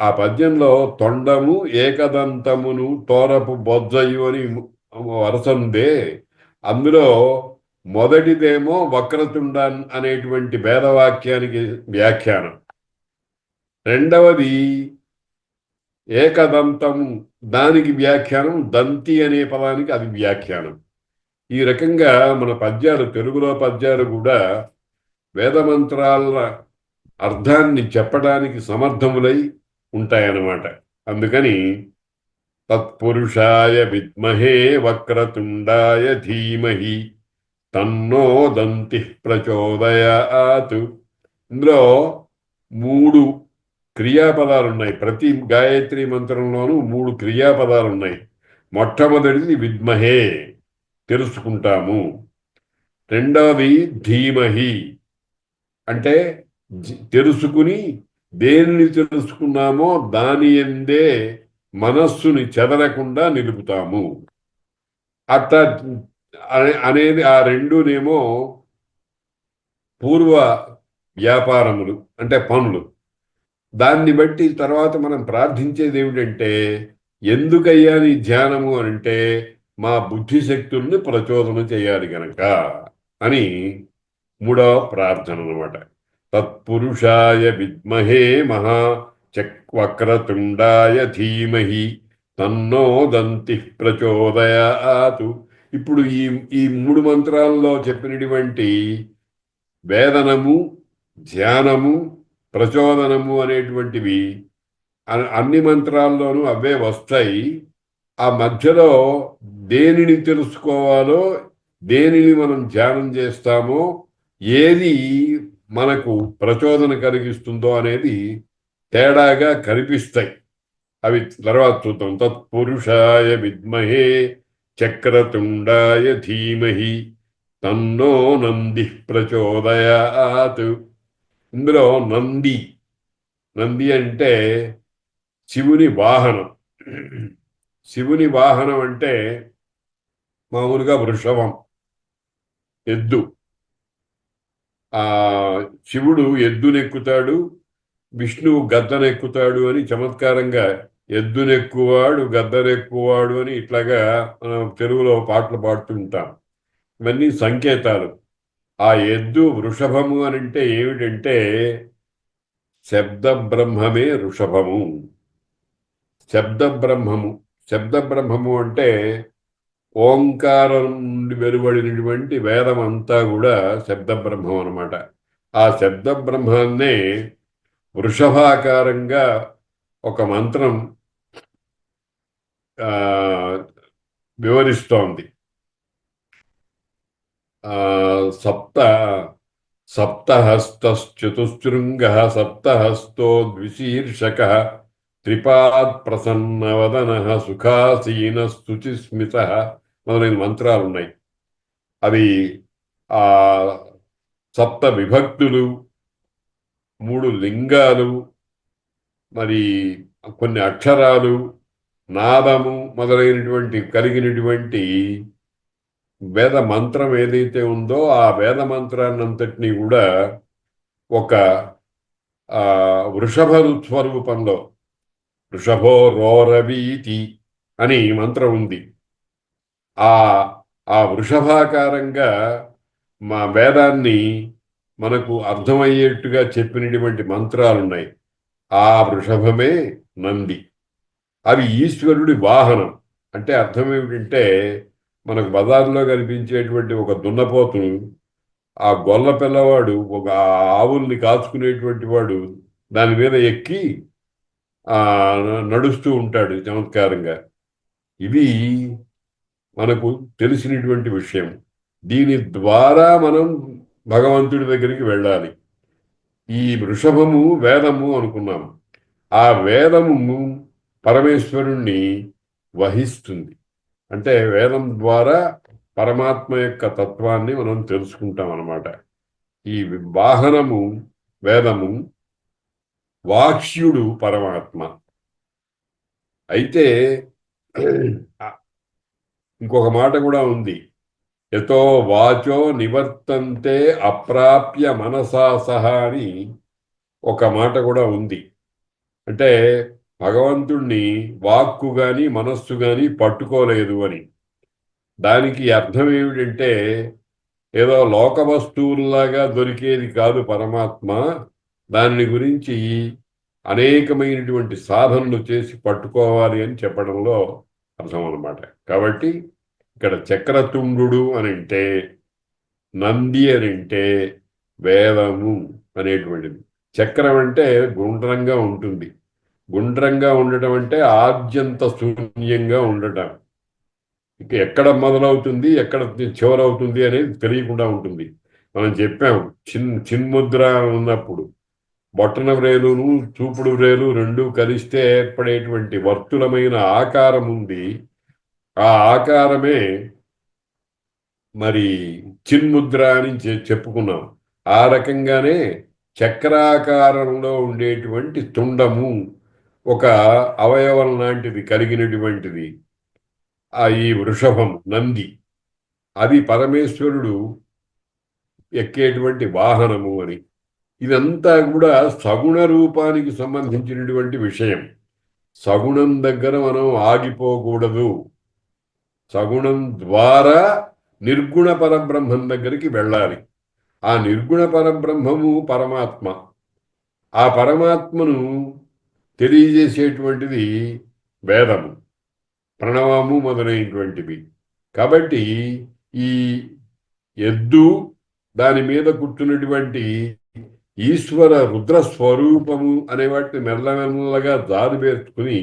ఆ పద్యంలో తొండము, ఏకదంతమును, తోరపు బొజ్జయు అని వరసందే. అందులో మొదటిదేమో వక్రతుండ అనేటువంటి వేదవాక్యానికి వ్యాఖ్యానం. రెండవది ఏకదంతము, దానికి వ్యాఖ్యానం. దంతి అనే పదానికి అది వ్యాఖ్యానం. ఈ రకంగా మన పద్యాలు, తెలుగులో పద్యాలు కూడా వేదమంత్రాల అర్థాన్ని చెప్పడానికి సమర్థములై ఉంటాయన్నమాట. అందుకని తత్పురుషాయ విద్మహే వక్రతుండాయ ధీమహి తన్నో దంతి ప్రచోదయాత్. ఇందులో 3 క్రియాపదాలు ఉన్నాయి. ప్రతి గాయత్రి మంత్రంలోనూ 3 క్రియాపదాలు ఉన్నాయి. మొట్టమొదటిది విద్మహే, తెలుసుకుంటాము. రెండవది ధీమహి, అంటే తెలుసుకుని దేనిని తెలుసుకున్నామో దాని ఎందే మనస్సుని చెదరకుండా నిలుపుతాము. అట్లా అనేది ఆ రెండునేమో పూర్వ వ్యాపారములు, అంటే పనులు. దాన్ని బట్టి తర్వాత మనం ప్రార్థించేది ఏమిటంటే, ఎందుకయ్యా నీ ధ్యానము అంటే మా బుద్ధి శక్తుల్ని ప్రచోదన చేయాలి గనక అని మూడవ ప్రార్థన అనమాట. తత్పురుషాయ విద్మహే వక్రతుండాయ ధీమహి తన్నో దంతి ప్రచోదయాతు. ఇప్పుడు ఈ ఈ 3 మంత్రాల్లో చెప్పినటువంటి వేదనము, ధ్యానము, ప్రచోదనము అనేటువంటివి అన్ని మంత్రాల్లోనూ అవే వస్తాయి. ఆ మధ్యలో దేనిని తెలుసుకోవాలో, దేనిని మనం ధ్యానం చేస్తామో, ఏది మనకు ప్రచోదన కలిగిస్తుందో అనేది తేడాగా కనిపిస్తాయి. అవి తర్వాత చూద్దాం. తత్పురుషాయ విద్మహే చక్రతుండాయ ధీమహి తన్నో నంది ప్రచోదయాత్. ఇందులో నంది, నంది అంటే శివుని వాహనం. శివుని వాహనం అంటే మామూలుగా వృషభం, ఎద్దు. ఆ శివుడు ఎద్దునెక్కుతాడు, విష్ణువు గద్దనెక్కుతాడు అని చమత్కారంగా ఎద్దునెక్కువాడు గద్దనెక్కువాడు అని ఇట్లాగా మనం తెలుగులో పాటలు పాడుతూ ఉంటాం. ఇవన్నీ సంకేతాలు. ఆ ఎద్దు వృషభము అని అంటే ఏమిటంటే శబ్ద బ్రహ్మమే వృషభము. శబ్ద బ్రహ్మము, శబ్ద బ్రహ్మము అంటే ఓంకారం నుండి వెలువడినటువంటి వేదం అంతా కూడా శబ్ద బ్రహ్మం అనమాట. ఆ శబ్ద బ్రహ్మాన్నే వృషభాకారంగా ఒక మంత్రం వివరిస్తోంది. సప్త సప్తహస్తశ్చతుశృంగ సప్తహస్తో ద్విశీర్షక త్రిపాద్ ప్రసన్నవదన సుఖాసీన స్తుతిస్మిత మొదలైన మంత్రాలు ఉన్నాయి. అవి ఆ సప్త విభక్తులు, 3 లింగాలు, మరి కొన్ని అక్షరాలు, నాదము మొదలైనటువంటి కలిగినటువంటి వేద మంత్రం ఏదైతే ఉందో ఆ వేద మంత్రాన్నంతటినీ కూడా ఒక వృషభ స్వరూపంలో, వృషభో రోరవీతి అని మంత్రం ఉంది. ఆ ఆ వృషభాకారంగా మా వేదాన్ని మనకు అర్థమయ్యేట్టుగా చెప్పినటువంటి మంత్రాలున్నాయి. ఆ వృషభమే నంది. అవి ఈశ్వరుడి వాహనం. అంటే అర్థం ఏమిటంటే, మనకు బజార్లో కనిపించేటువంటి ఒక దున్నపోతును, ఆ గొల్ల పిల్లవాడు, ఒక ఆవుల్ని కాచుకునేటువంటి వాడు దాని మీద ఎక్కి నడుస్తూ ఉంటాడు చమత్కారంగా. ఇవి మనకు తెలిసినటువంటి విషయం. దీని ద్వారా మనం భగవంతుడి దగ్గరికి వెళ్ళాలి. ఈ వృషభము వేదము అనుకున్నాము. ఆ వేదము పరమేశ్వరుణ్ణి వహిస్తుంది. అంటే వేదం ద్వారా పరమాత్మ యొక్క తత్వాన్ని మనం తెలుసుకుంటాం అన్నమాట. ఈ వాహనము వేదము, వాక్ష్యుడు పరమాత్మ. అయితే ఇంకొక మాట కూడా ఉంది. యతో వాచో నివర్తంతే అప్రాప్య మనసా సహా అని ఒక మాట కూడా ఉంది. అంటే భగవంతుణ్ణి వాక్కు గాని మనస్సు గాని పట్టుకోలేదు అని. దానికి అర్థం ఏమిటంటే, ఏదో లోక వస్తువుల్లాగా దొరికేది కాదు పరమాత్మ. దానిని గురించి అనేకమైనటువంటి సాధనలు చేసి పట్టుకోవాలి అని చెప్పడంలో అర్థం అన్నమాట. కాబట్టి ఇక్కడ చక్రతుండు అని అంటే, నంది అని అంటే వేదము అనేటువంటిది. చక్రం అంటే గుండ్రంగా ఉంటుంది, గుండ్రంగా ఉండటం అంటే ఆద్యంత శూన్యంగా ఉండటం. ఇక ఎక్కడ మొదలవుతుంది, ఎక్కడ చివరవుతుంది అనేది తెలియకుండా ఉంటుంది. మనం చెప్పాం చిన్ముద్ర ఉన్నప్పుడు బొట్టన వ్రేలును చూపుడు వ్రేలు రెండు కలిస్తే ఏర్పడేటువంటి వర్తులమైన ఆకారం ఉంది. ఆ ఆకారమే మరి చిన్ముద్ర అని చెప్పుకున్నాం. ఆ రకంగానే చక్రాకారంలో ఉండేటువంటి తుండము ఒక అవయవం లాంటిది కలిగినటువంటిది ఈ వృషభం నంది, అది పరమేశ్వరుడు ఎక్కేటువంటి వాహనము అని. ఇదంతా కూడా సగుణ రూపానికి సంబంధించినటువంటి విషయం. సగుణం దగ్గర మనం ఆగిపోకూడదు. సగుణం ద్వారా నిర్గుణ పరబ్రహ్మం దగ్గరికి వెళ్ళాలి. ఆ నిర్గుణ పరబ్రహ్మము పరమాత్మ. ఆ పరమాత్మను తెలియజేసేటువంటిది వేదము, ప్రణవము మొదలైనటువంటివి. కాబట్టి ఈ ఎద్దు, దాని మీద కూర్చున్నటువంటి ఈశ్వర రుద్ర స్వరూపము అనే వాటిని మెల్లమెల్లగా దారివేర్చుకుని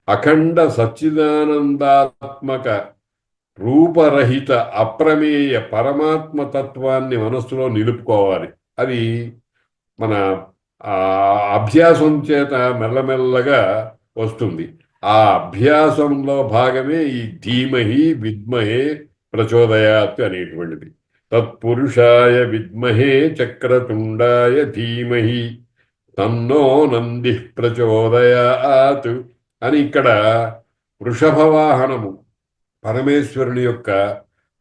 అఖండ సచ్చిదానందాత్మక రూపరహిత అప్రమేయ పరమాత్మ తత్వాన్ని మనస్సులో నిలుపుకోవాలి. అది మన అభ్యాసం చేత మెల్లమెల్లగా వస్తుంది. ఆ అభ్యాసంలో భాగమే ఈ ధీమహి విద్మహే ప్రచోదయాత్ అనేటువంటిది. తత్పురుషాయ విద్మహే చక్రతుండాయ ధీమహి తన్నో నంది ప్రచోదయాత్ అని ఇక్కడ వృషభ వాహనము, పరమేశ్వరుని యొక్క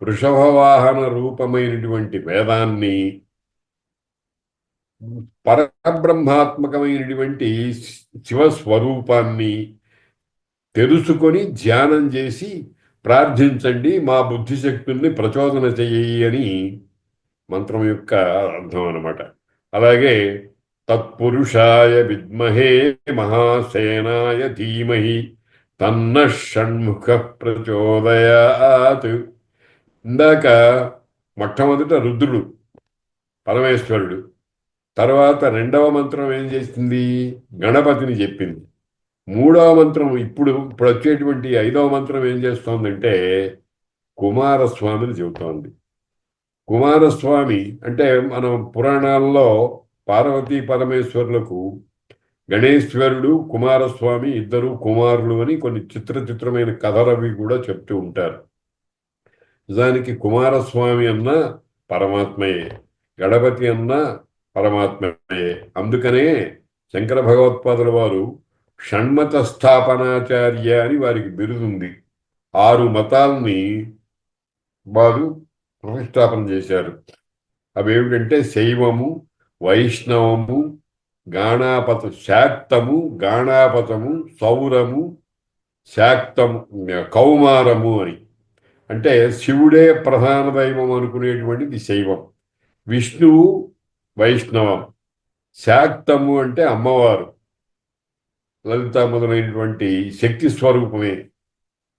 వృషభ వాహన రూపమైనటువంటి వేదాన్ని, పరబ్రహ్మాత్మకమైనటువంటి శివస్వరూపాన్ని తెలుసుకొని ధ్యానం చేసి ప్రార్థించండి, మా బుద్ధిశక్తుల్ని ప్రచోదన చెయ్యి అని మంత్రం యొక్క అర్థం అన్నమాట. అలాగే తత్పురుషాయ విద్మహే మహాసేనాయ ధీమహి తన్న షణ్ముఖ ప్రచోదయాత్. ఇందాక మొట్టమొదట రుద్రుడు పరమేశ్వరుడు, తర్వాత రెండవ మంత్రం ఏం చేసింది, గణపతిని చెప్పింది. మూడవ మంత్రం ఇప్పుడు వచ్చేటువంటి ఐదవ మంత్రం ఏం చేస్తోందంటే కుమారస్వామిని చెబుతోంది. కుమారస్వామి అంటే మనం పురాణాల్లో పార్వతీ పరమేశ్వరులకు గణేశ్వరుడు కుమారస్వామి ఇద్దరు కుమారులు అని కొన్ని చిత్రమైన కథలవి కూడా చెప్తూ ఉంటారు. నిజానికి కుమారస్వామి అన్న పరమాత్మయే, గణపతి అన్న పరమాత్మయే. అందుకనే శంకర భగవత్పాదుల వారు షణ్మత స్థాపనాచార్య అని వారికి బిరుదుంది. 6 మతాల్ని వారు ప్రతిష్టాపన చేశారు. అవేమిటంటే శైవము, వైష్ణవము, శాక్తము, గాణాపతము, సౌరము, శాక్తము, కౌమారము అని. అంటే శివుడే ప్రధాన దైవం అనుకునేటువంటిది శైవం, విష్ణువు వైష్ణవం, శాక్తము అంటే అమ్మవారు లలిత మొదలైనటువంటి శక్తి స్వరూపమే,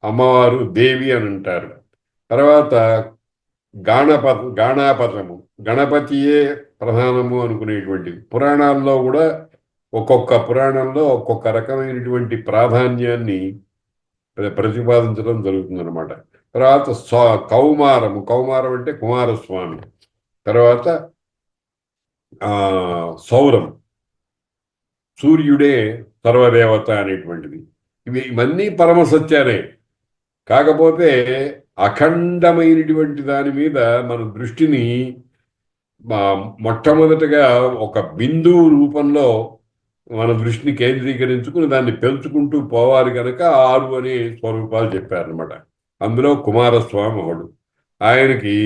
అమ్మవారు దేవి అని అంటారు. తర్వాత గాణాపతము, గణపతియే ప్రధానము అనుకునేటువంటిది. పురాణాల్లో కూడా ఒక్కొక్క పురాణంలో ఒక్కొక్క రకమైనటువంటి ప్రాధాన్యాన్ని ప్రతిపాదించడం జరుగుతుందన్నమాట. తర్వాత కౌమారం అంటే కుమారస్వామి. తర్వాత సౌరం, సూర్యుడే సర్వదేవత అనేటువంటిది. ఇవన్నీ పరమసత్యాలే. కాకపోతే అఖండమైనటువంటి దాని మీద మన దృష్టిని మొట్టమొదటగా ఒక బిందువు రూపంలో మన దృష్టిని కేంద్రీకరించుకుని దాన్ని పెంచుకుంటూ పోవాలి కనుక 6 అనే స్వరూపాలు చెప్పారనమాట. అందులో కుమారస్వామి ఒకడు. ఆయనకి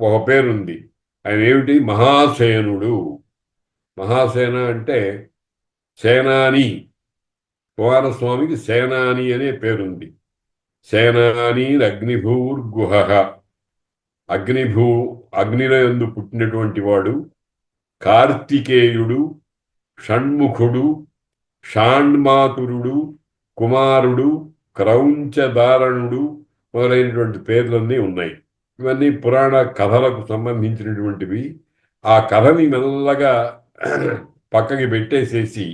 ఒక పేరుంది. ఆయన ఏమిటి, మహాసేనుడు. మహాసేన అంటే సేనాని. కుమారస్వామికి సేనాని అనే పేరుంది. సేనాని అగ్నిభూర్గుహ, అగ్నిలో యందు పుట్టినటువంటి వాడు, కార్తికేయుడు, షణ్ముఖుడు, షాణ్మాతురుడు, కుమారుడు, క్రౌంచదారణుడు మొదలైనటువంటి పేర్లన్నీ ఉన్నాయి. ఇవన్నీ పురాణ కథలకు సంబంధించినటువంటివి. ఆ కథని మెల్లగా పక్కకి పెట్టేసేసి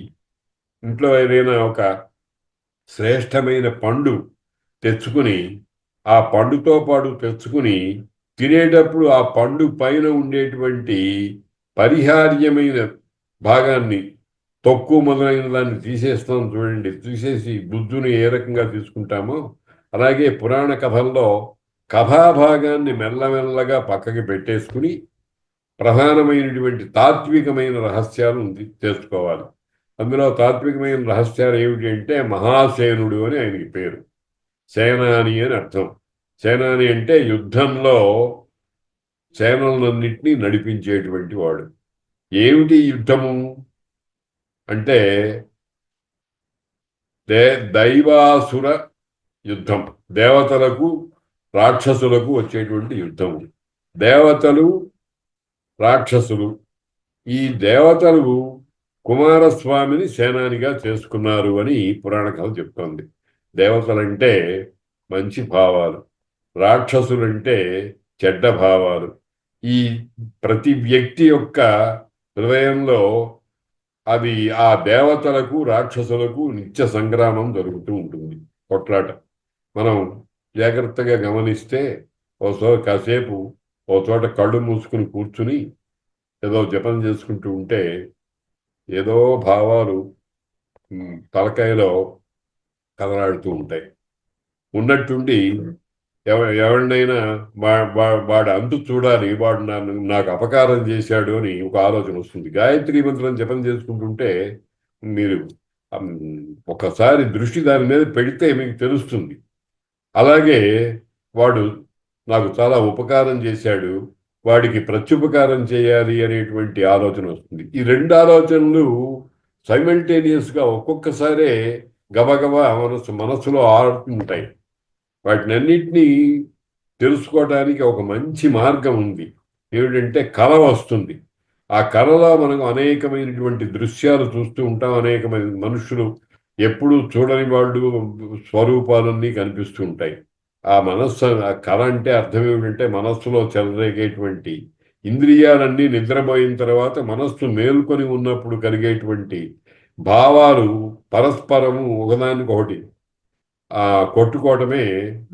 ఇంట్లో ఏదైనా ఒక శ్రేష్టమైన పండు తెచ్చుకుని ఆ పండుతో పాటు తెచ్చుకుని తినేటప్పుడు ఆ పండు పైన ఉండేటువంటి పరిహార్యమైన భాగాన్ని తొక్కు మొదలైన దాన్ని తీసేస్తాం చూడండి. తీసేసి బుద్ధుని ఏ రకంగా తీసుకుంటామో అలాగే పురాణ కథల్లో కథాభాగాన్ని మెల్లమెల్లగా పక్కకి పెట్టేసుకుని ప్రధానమైనటువంటి తాత్వికమైన రహస్యాలు తెలుసుకోవాలి. అందులో తాత్వికమైన రహస్యాలు ఏమిటి అంటే మహాసేనుడు అని ఆయనకి పేరు. సేనాని అని అర్థం. సేనాని అంటే యుద్ధంలో సేనలన్నింటినీ నడిపించేటువంటి వాడు. ఏమిటి యుద్ధము అంటే దైవాసుర యుద్ధం. దేవతలకు రాక్షసులకు వచ్చేటువంటి యుద్ధము. దేవతలు రాక్షసులు, ఈ దేవతలు కుమారస్వామిని సేనానిగా చేసుకున్నారు అని పురాణ కథ చెప్తోంది. దేవతలంటే మంచి భావాలు, రాక్షసులంటే చెడ్డ భావాలు. ఈ ప్రతి వ్యక్తి యొక్క హృదయంలో అది ఆ దేవతలకు రాక్షసులకు నిత్య సంగ్రామం జరుగుతూ ఉంటుంది, కొట్లాట. మనం జాగ్రత్తగా గమనిస్తే కాసేపు ఓ చోట కళ్ళు మూసుకుని కూర్చుని ఏదో జపం చేసుకుంటూ ఉంటే ఏదో భావాలు తలకాయలో కదలాడుతూ ఉంటాయి. ఉన్నట్టుండి ఎవరినైనా వాడు అంతు చూడాలి, వాడు నాకు అపకారం చేశాడు అని ఒక ఆలోచన వస్తుంది. గాయత్రి మంత్రం జపం చేసుకుంటుంటే మీరు ఒకసారి దృష్టి దాని మీద పెడితే మీకు తెలుస్తుంది. అలాగే వాడు నాకు చాలా ఉపకారం చేశాడు, వాడికి ప్రత్యుపకారం చేయాలి అనేటువంటి ఆలోచన వస్తుంది. ఈ రెండు ఆలోచనలు సైమల్టేనియస్గా ఒక్కొక్కసారే గబగబా మనసులో ఆడుతుంటాయి. వాటినన్నింటినీ తెలుసుకోవడానికి ఒక మంచి మార్గం ఉంది. ఏమిటంటే కళ వస్తుంది. ఆ కళలో మనకు అనేకమైనటువంటి దృశ్యాలు చూస్తూ ఉంటాం. అనేకమైన మనుషులు ఎప్పుడూ చూడని వాళ్ళు స్వరూపాలన్నీ కనిపిస్తూ ఉంటాయి. ఆ మనస్సు, ఆ కళ అంటే అర్థం ఏమిటంటే మనస్సులో చెలరేగేటువంటి ఇంద్రియాలన్నీ నిద్రపోయిన తర్వాత మనస్సు మేల్కొని ఉన్నప్పుడు కలిగేటువంటి భావాలు పరస్పరము ఒకదానికొకటి కొట్టుకోవటమే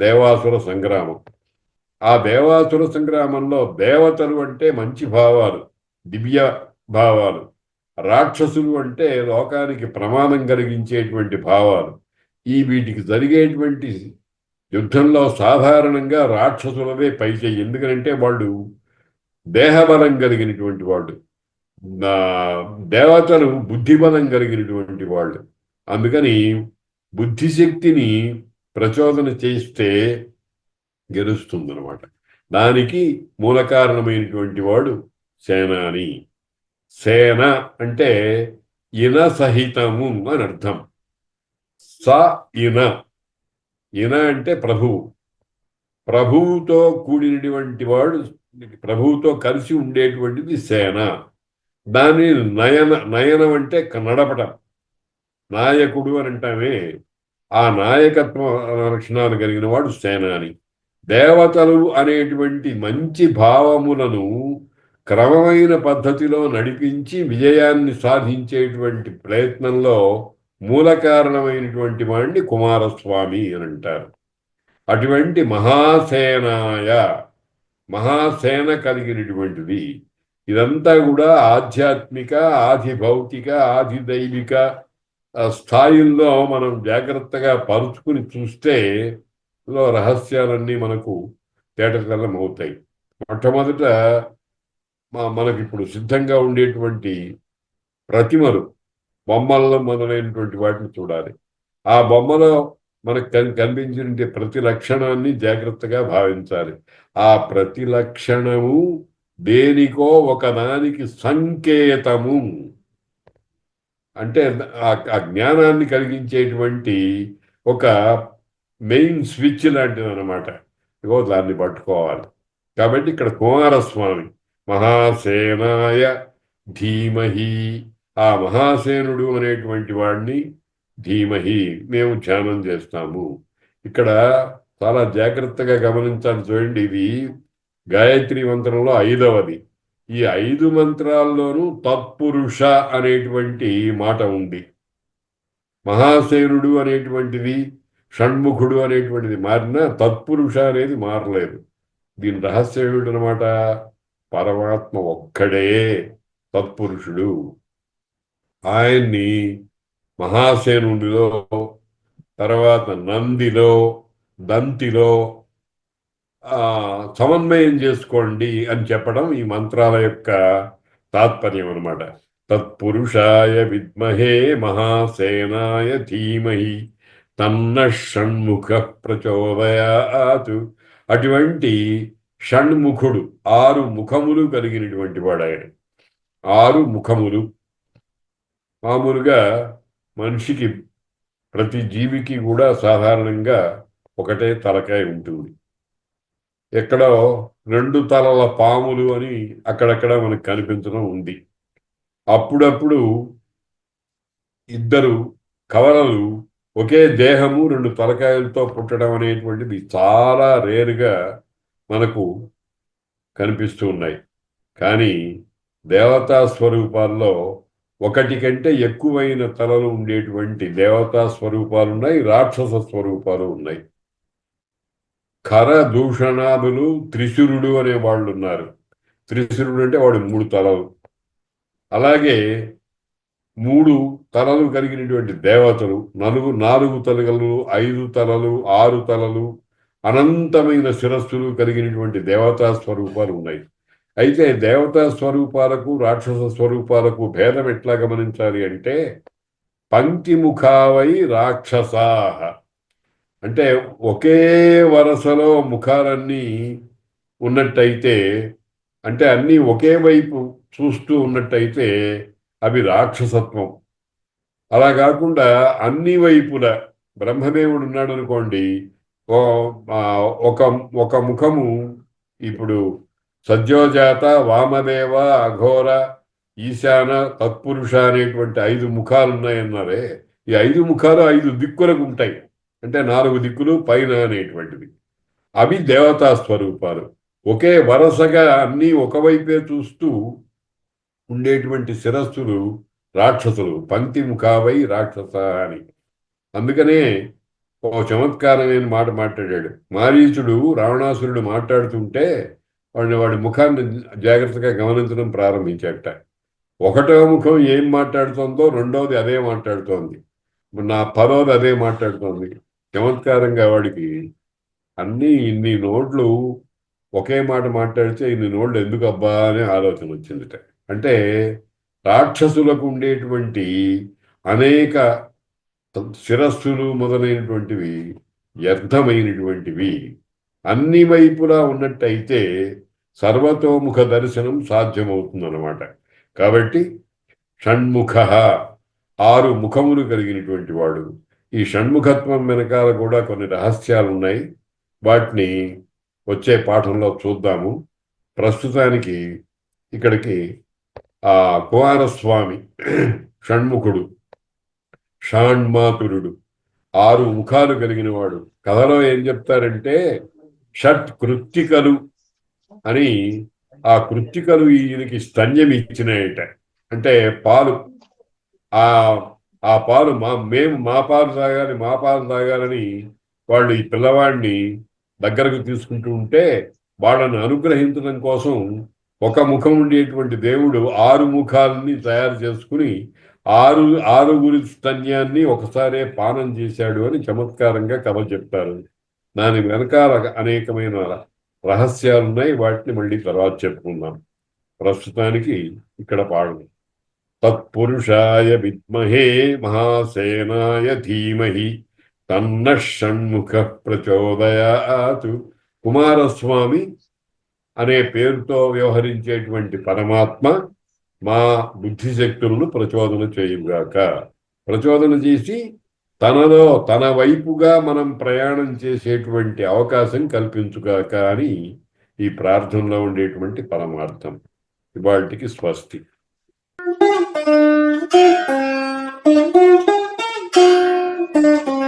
దేవాసుర సంగ్రామం. ఆ దేవాసుర సంగ్రామంలో దేవతలు అంటే మంచి భావాలు, దివ్య భావాలు, రాక్షసులు అంటే లోకానికి ప్రమాదం కలిగించేటువంటి భావాలు. వీటికి జరిగేటువంటి యుద్ధంలో సాధారణంగా రాక్షసులవే పైచేయి. ఎందుకంటే వాళ్ళు దేహబలం కలిగినటువంటి వాళ్ళు, దేవతలు బుద్ధిబలం కలిగినటువంటి వాళ్ళు. అందుకని బుద్ధిశక్తిని ప్రచోదన చేస్తే గెలుస్తుందన్నమాట. దానికి మూల కారణమైనటువంటి వాడు సేనాని. సేన అంటే ఇన సహితము అని అర్థం. స ఇన, ఇన అంటే ప్రభువు. ప్రభువుతో కూడినటువంటి వాడు, ప్రభువుతో కలిసి ఉండేటువంటిది సేన. దాని నయనం అంటే నడపటం. నాయకుడు అని అంటామే, ఆ నాయకత్వ లక్షణాలు కలిగిన వాడు సేనాని. దేవతలు అనేటువంటి మంచి భావములను క్రమమైన పద్ధతిలో నడిపించి విజయాన్ని సాధించేటువంటి ప్రయత్నంలో మూల కారణమైనటువంటి వాడిని కుమారస్వామి అని అంటారు. అటువంటి మహాసేనాయ, మహాసేన కలిగినటువంటిది. ఇదంతా కూడా ఆధ్యాత్మిక, ఆది భౌతిక, ఆది దైవిక స్థాయిల్లో మనం జాగ్రత్తగా పరుచుకుని చూస్తే రహస్యాలన్నీ మనకు తేటతెల్లం అవుతాయి. మొట్టమొదట మనకి ఇప్పుడు సిద్ధంగా ఉండేటువంటి ప్రతిమలు, బొమ్మల్లో మొదలైనటువంటి వాటిని చూడాలి. ఆ బొమ్మలో మనకు కనిపించిన ప్రతి లక్షణాన్ని జాగ్రత్తగా భావించాలి. ఆ ప్రతి లక్షణము దేనికో ఒకదానికి సంకేతము. అంటే ఆ జ్ఞానాన్ని కలిగించేటువంటి ఒక మెయిన్ స్విచ్ లాంటిది అనమాట. ఇగో దాన్ని పట్టుకోవాలి. కాబట్టి ఇక్కడ కుమారస్వామి మహాసేనాయ ధీమహి, ఆ మహాసేనుడు అనేటువంటి వాడిని ధీమహి మేము ధ్యానం చేస్తాము. ఇక్కడ చాలా జాగ్రత్తగా గమనించాలి. చూడండి, ఇది గాయత్రి మంత్రంలో 5వది. ఈ 5 మంత్రాల్లోనూ తత్పురుష అనేటువంటి మాట ఉంది. మహాసేనుడు అనేటువంటిది, షణ్ముఖుడు అనేటువంటిది మారినా తత్పురుష అనేది మారలేదు. దీని రహస్యం ఏమిటనమాట? పరమాత్మ ఒక్కడే తత్పురుషుడు. ఆయన్ని మహాసేనుడిలో, తర్వాత నందిలో, దంతిలో సమన్వయం చేసుకోండి అని చెప్పడం ఈ మంత్రాల యొక్క తాత్పర్యం అనమాట. తత్పురుషాయ విద్మహే మహాసేనాయ ధీమహి తన్న షణ్ముఖ ప్రచోదయాత్. అటువంటి షణ్ముఖుడు, 6 ముఖములు కలిగినటువంటి వాడు ఆయన. 6 ముఖములు. మామూలుగా మనిషికి, ప్రతి జీవికి కూడా సాధారణంగా ఒకటే తలకాయ ఉంటుంది. ఎక్కడో 2 తలల పాములు అని అక్కడక్కడ మనకు కనిపించడం ఉంది. అప్పుడప్పుడు 2 కవలలు ఒకే దేహము 2 తలకాయలతో పుట్టడం అనేటువంటిది చాలా రేరుగా మనకు కనిపిస్తూ ఉన్నాయి. కానీ దేవతా స్వరూపాల్లో ఒకటి కంటే ఎక్కువైన తలలు ఉండేటువంటి దేవతా స్వరూపాలు ఉన్నాయి, రాక్షస స్వరూపాలు ఉన్నాయి. ఖర దూషణాదులు త్రిశురుడు అనే వాళ్ళు ఉన్నారు. త్రిశురుడు అంటే వాడు 3 తలలు. అలాగే 3 తలలు కలిగినటువంటి దేవతలు, 4 తలలు, 5 తలలు, 6 తలలు, అనంతమైన శిరస్సులు కలిగినటువంటి దేవతా స్వరూపాలు ఉన్నాయి. అయితే దేవతా స్వరూపాలకు రాక్షస స్వరూపాలకు భేదం ఎట్లా గమనించాలి అంటే, పంక్తిముఖావై రాక్షసాః అంటే ఒకే వరసలో ముఖాలన్నీ ఉన్నట్టయితే, అంటే అన్నీ ఒకే వైపు చూస్తూ ఉన్నట్టయితే అవి రాక్షసత్వం. అలా కాకుండా అన్ని వైపుల బ్రహ్మదేవుడు ఉన్నాడు అనుకోండి, ఒక ఒక ముఖము, ఇప్పుడు సద్యోజాత, వామదేవ, అఘోర, ఈశాన, తత్పురుష అనేటువంటి 5 ముఖాలు ఉన్నాయన్నారే, ఈ 5 ముఖాలు 5 దిక్కులకు ఉంటాయి. అంటే 4 దిక్కులు పైన అనేటువంటివి. అవి దేవతా స్వరూపాలు. ఒకే వరసగా అన్నీ ఒకవైపే చూస్తూ ఉండేటువంటి శిరస్సులు రాక్షసులు. పంక్తిముఖావై రాక్షస అని. అందుకనే ఓ చమత్కారమైన మాట మాట్లాడాడు. మారీచుడు రావణాసురుడు మాట్లాడుతుంటే వాడి ముఖాన్ని జాగ్రత్తగా గమనించడం ప్రారంభించాట. ఒకటో ముఖం ఏం మాట్లాడుతోందో రెండోది అదే మాట్లాడుతోంది, నా 10వది అదే మాట్లాడుతోంది. చమత్కారంగా వాడికి అన్నీ ఇన్ని నోట్లు ఒకే మాట మాట్లాడితే ఇన్ని నోళ్ళు ఎందుకు అబ్బా అనే ఆలోచన వచ్చిందిట. అంటే రాక్షసులకు ఉండేటువంటి అనేక శిరస్సులు మొదలైనటువంటివి వ్యర్థమైనటువంటివి. అన్ని వైపులా ఉన్నట్టయితే సర్వతోముఖ దర్శనం సాధ్యమవుతుందన్నమాట. కాబట్టి షణ్ముఖ, 6 ముఖములు కలిగినటువంటి వాడు. ఈ షణ్ముఖత్వం వెనకాల కూడా కొన్ని రహస్యాలు ఉన్నాయి. వాటిని వచ్చే పాఠంలో చూద్దాము. ప్రస్తుతానికి ఇక్కడికి కుమారస్వామి షణ్ముఖుడు, షాణ్మాతురుడు, 6 ముఖాలు కలిగిన వాడు. కథలో ఏం చెప్తారంటే షట్ కృత్తికలు అని, ఆ కృత్తికలు ఈయనకి స్తన్యం ఇచ్చినాయట. అంటే పాలు, ఆ పాలు మా పాలు తాగాలని వాళ్ళు ఈ పిల్లవాడిని దగ్గరకు తీసుకుంటూ ఉంటే వాళ్ళని అనుగ్రహించడం కోసం ఒక ముఖం ఉండేటువంటి దేవుడు 6 ముఖాలని తయారు చేసుకుని 6 స్తన్యాన్ని ఒకసారే పానం చేశాడు అని చమత్కారంగా కథ చెప్తారు. దాని వెనకాల అనేకమైన రహస్యాలున్నాయి. వాటిని మళ్ళీ తర్వాత చెప్పుకుందాం. ప్రస్తుతానికి ఇక్కడ పాడు. తత్పురుషాయ విద్మహే మహాసేనాయ ధీమహి తన్న షణ్ముఖ ప్రచోదయాత్. కుమారస్వామి అనే పేరుతో వ్యవహరించేటువంటి పరమాత్మ మా బుద్ధిశక్తులను ప్రచోదన చేయుగాక. ప్రచోదన చేసి తనలో తన వైపుగా మనం ప్రయాణం చేసేటువంటి అవకాశం కల్పించుగాక అని ఈ ప్రార్థనలో ఉండేటువంటి పరమార్థం. ఇవాళకి స్వస్తి. Thank you.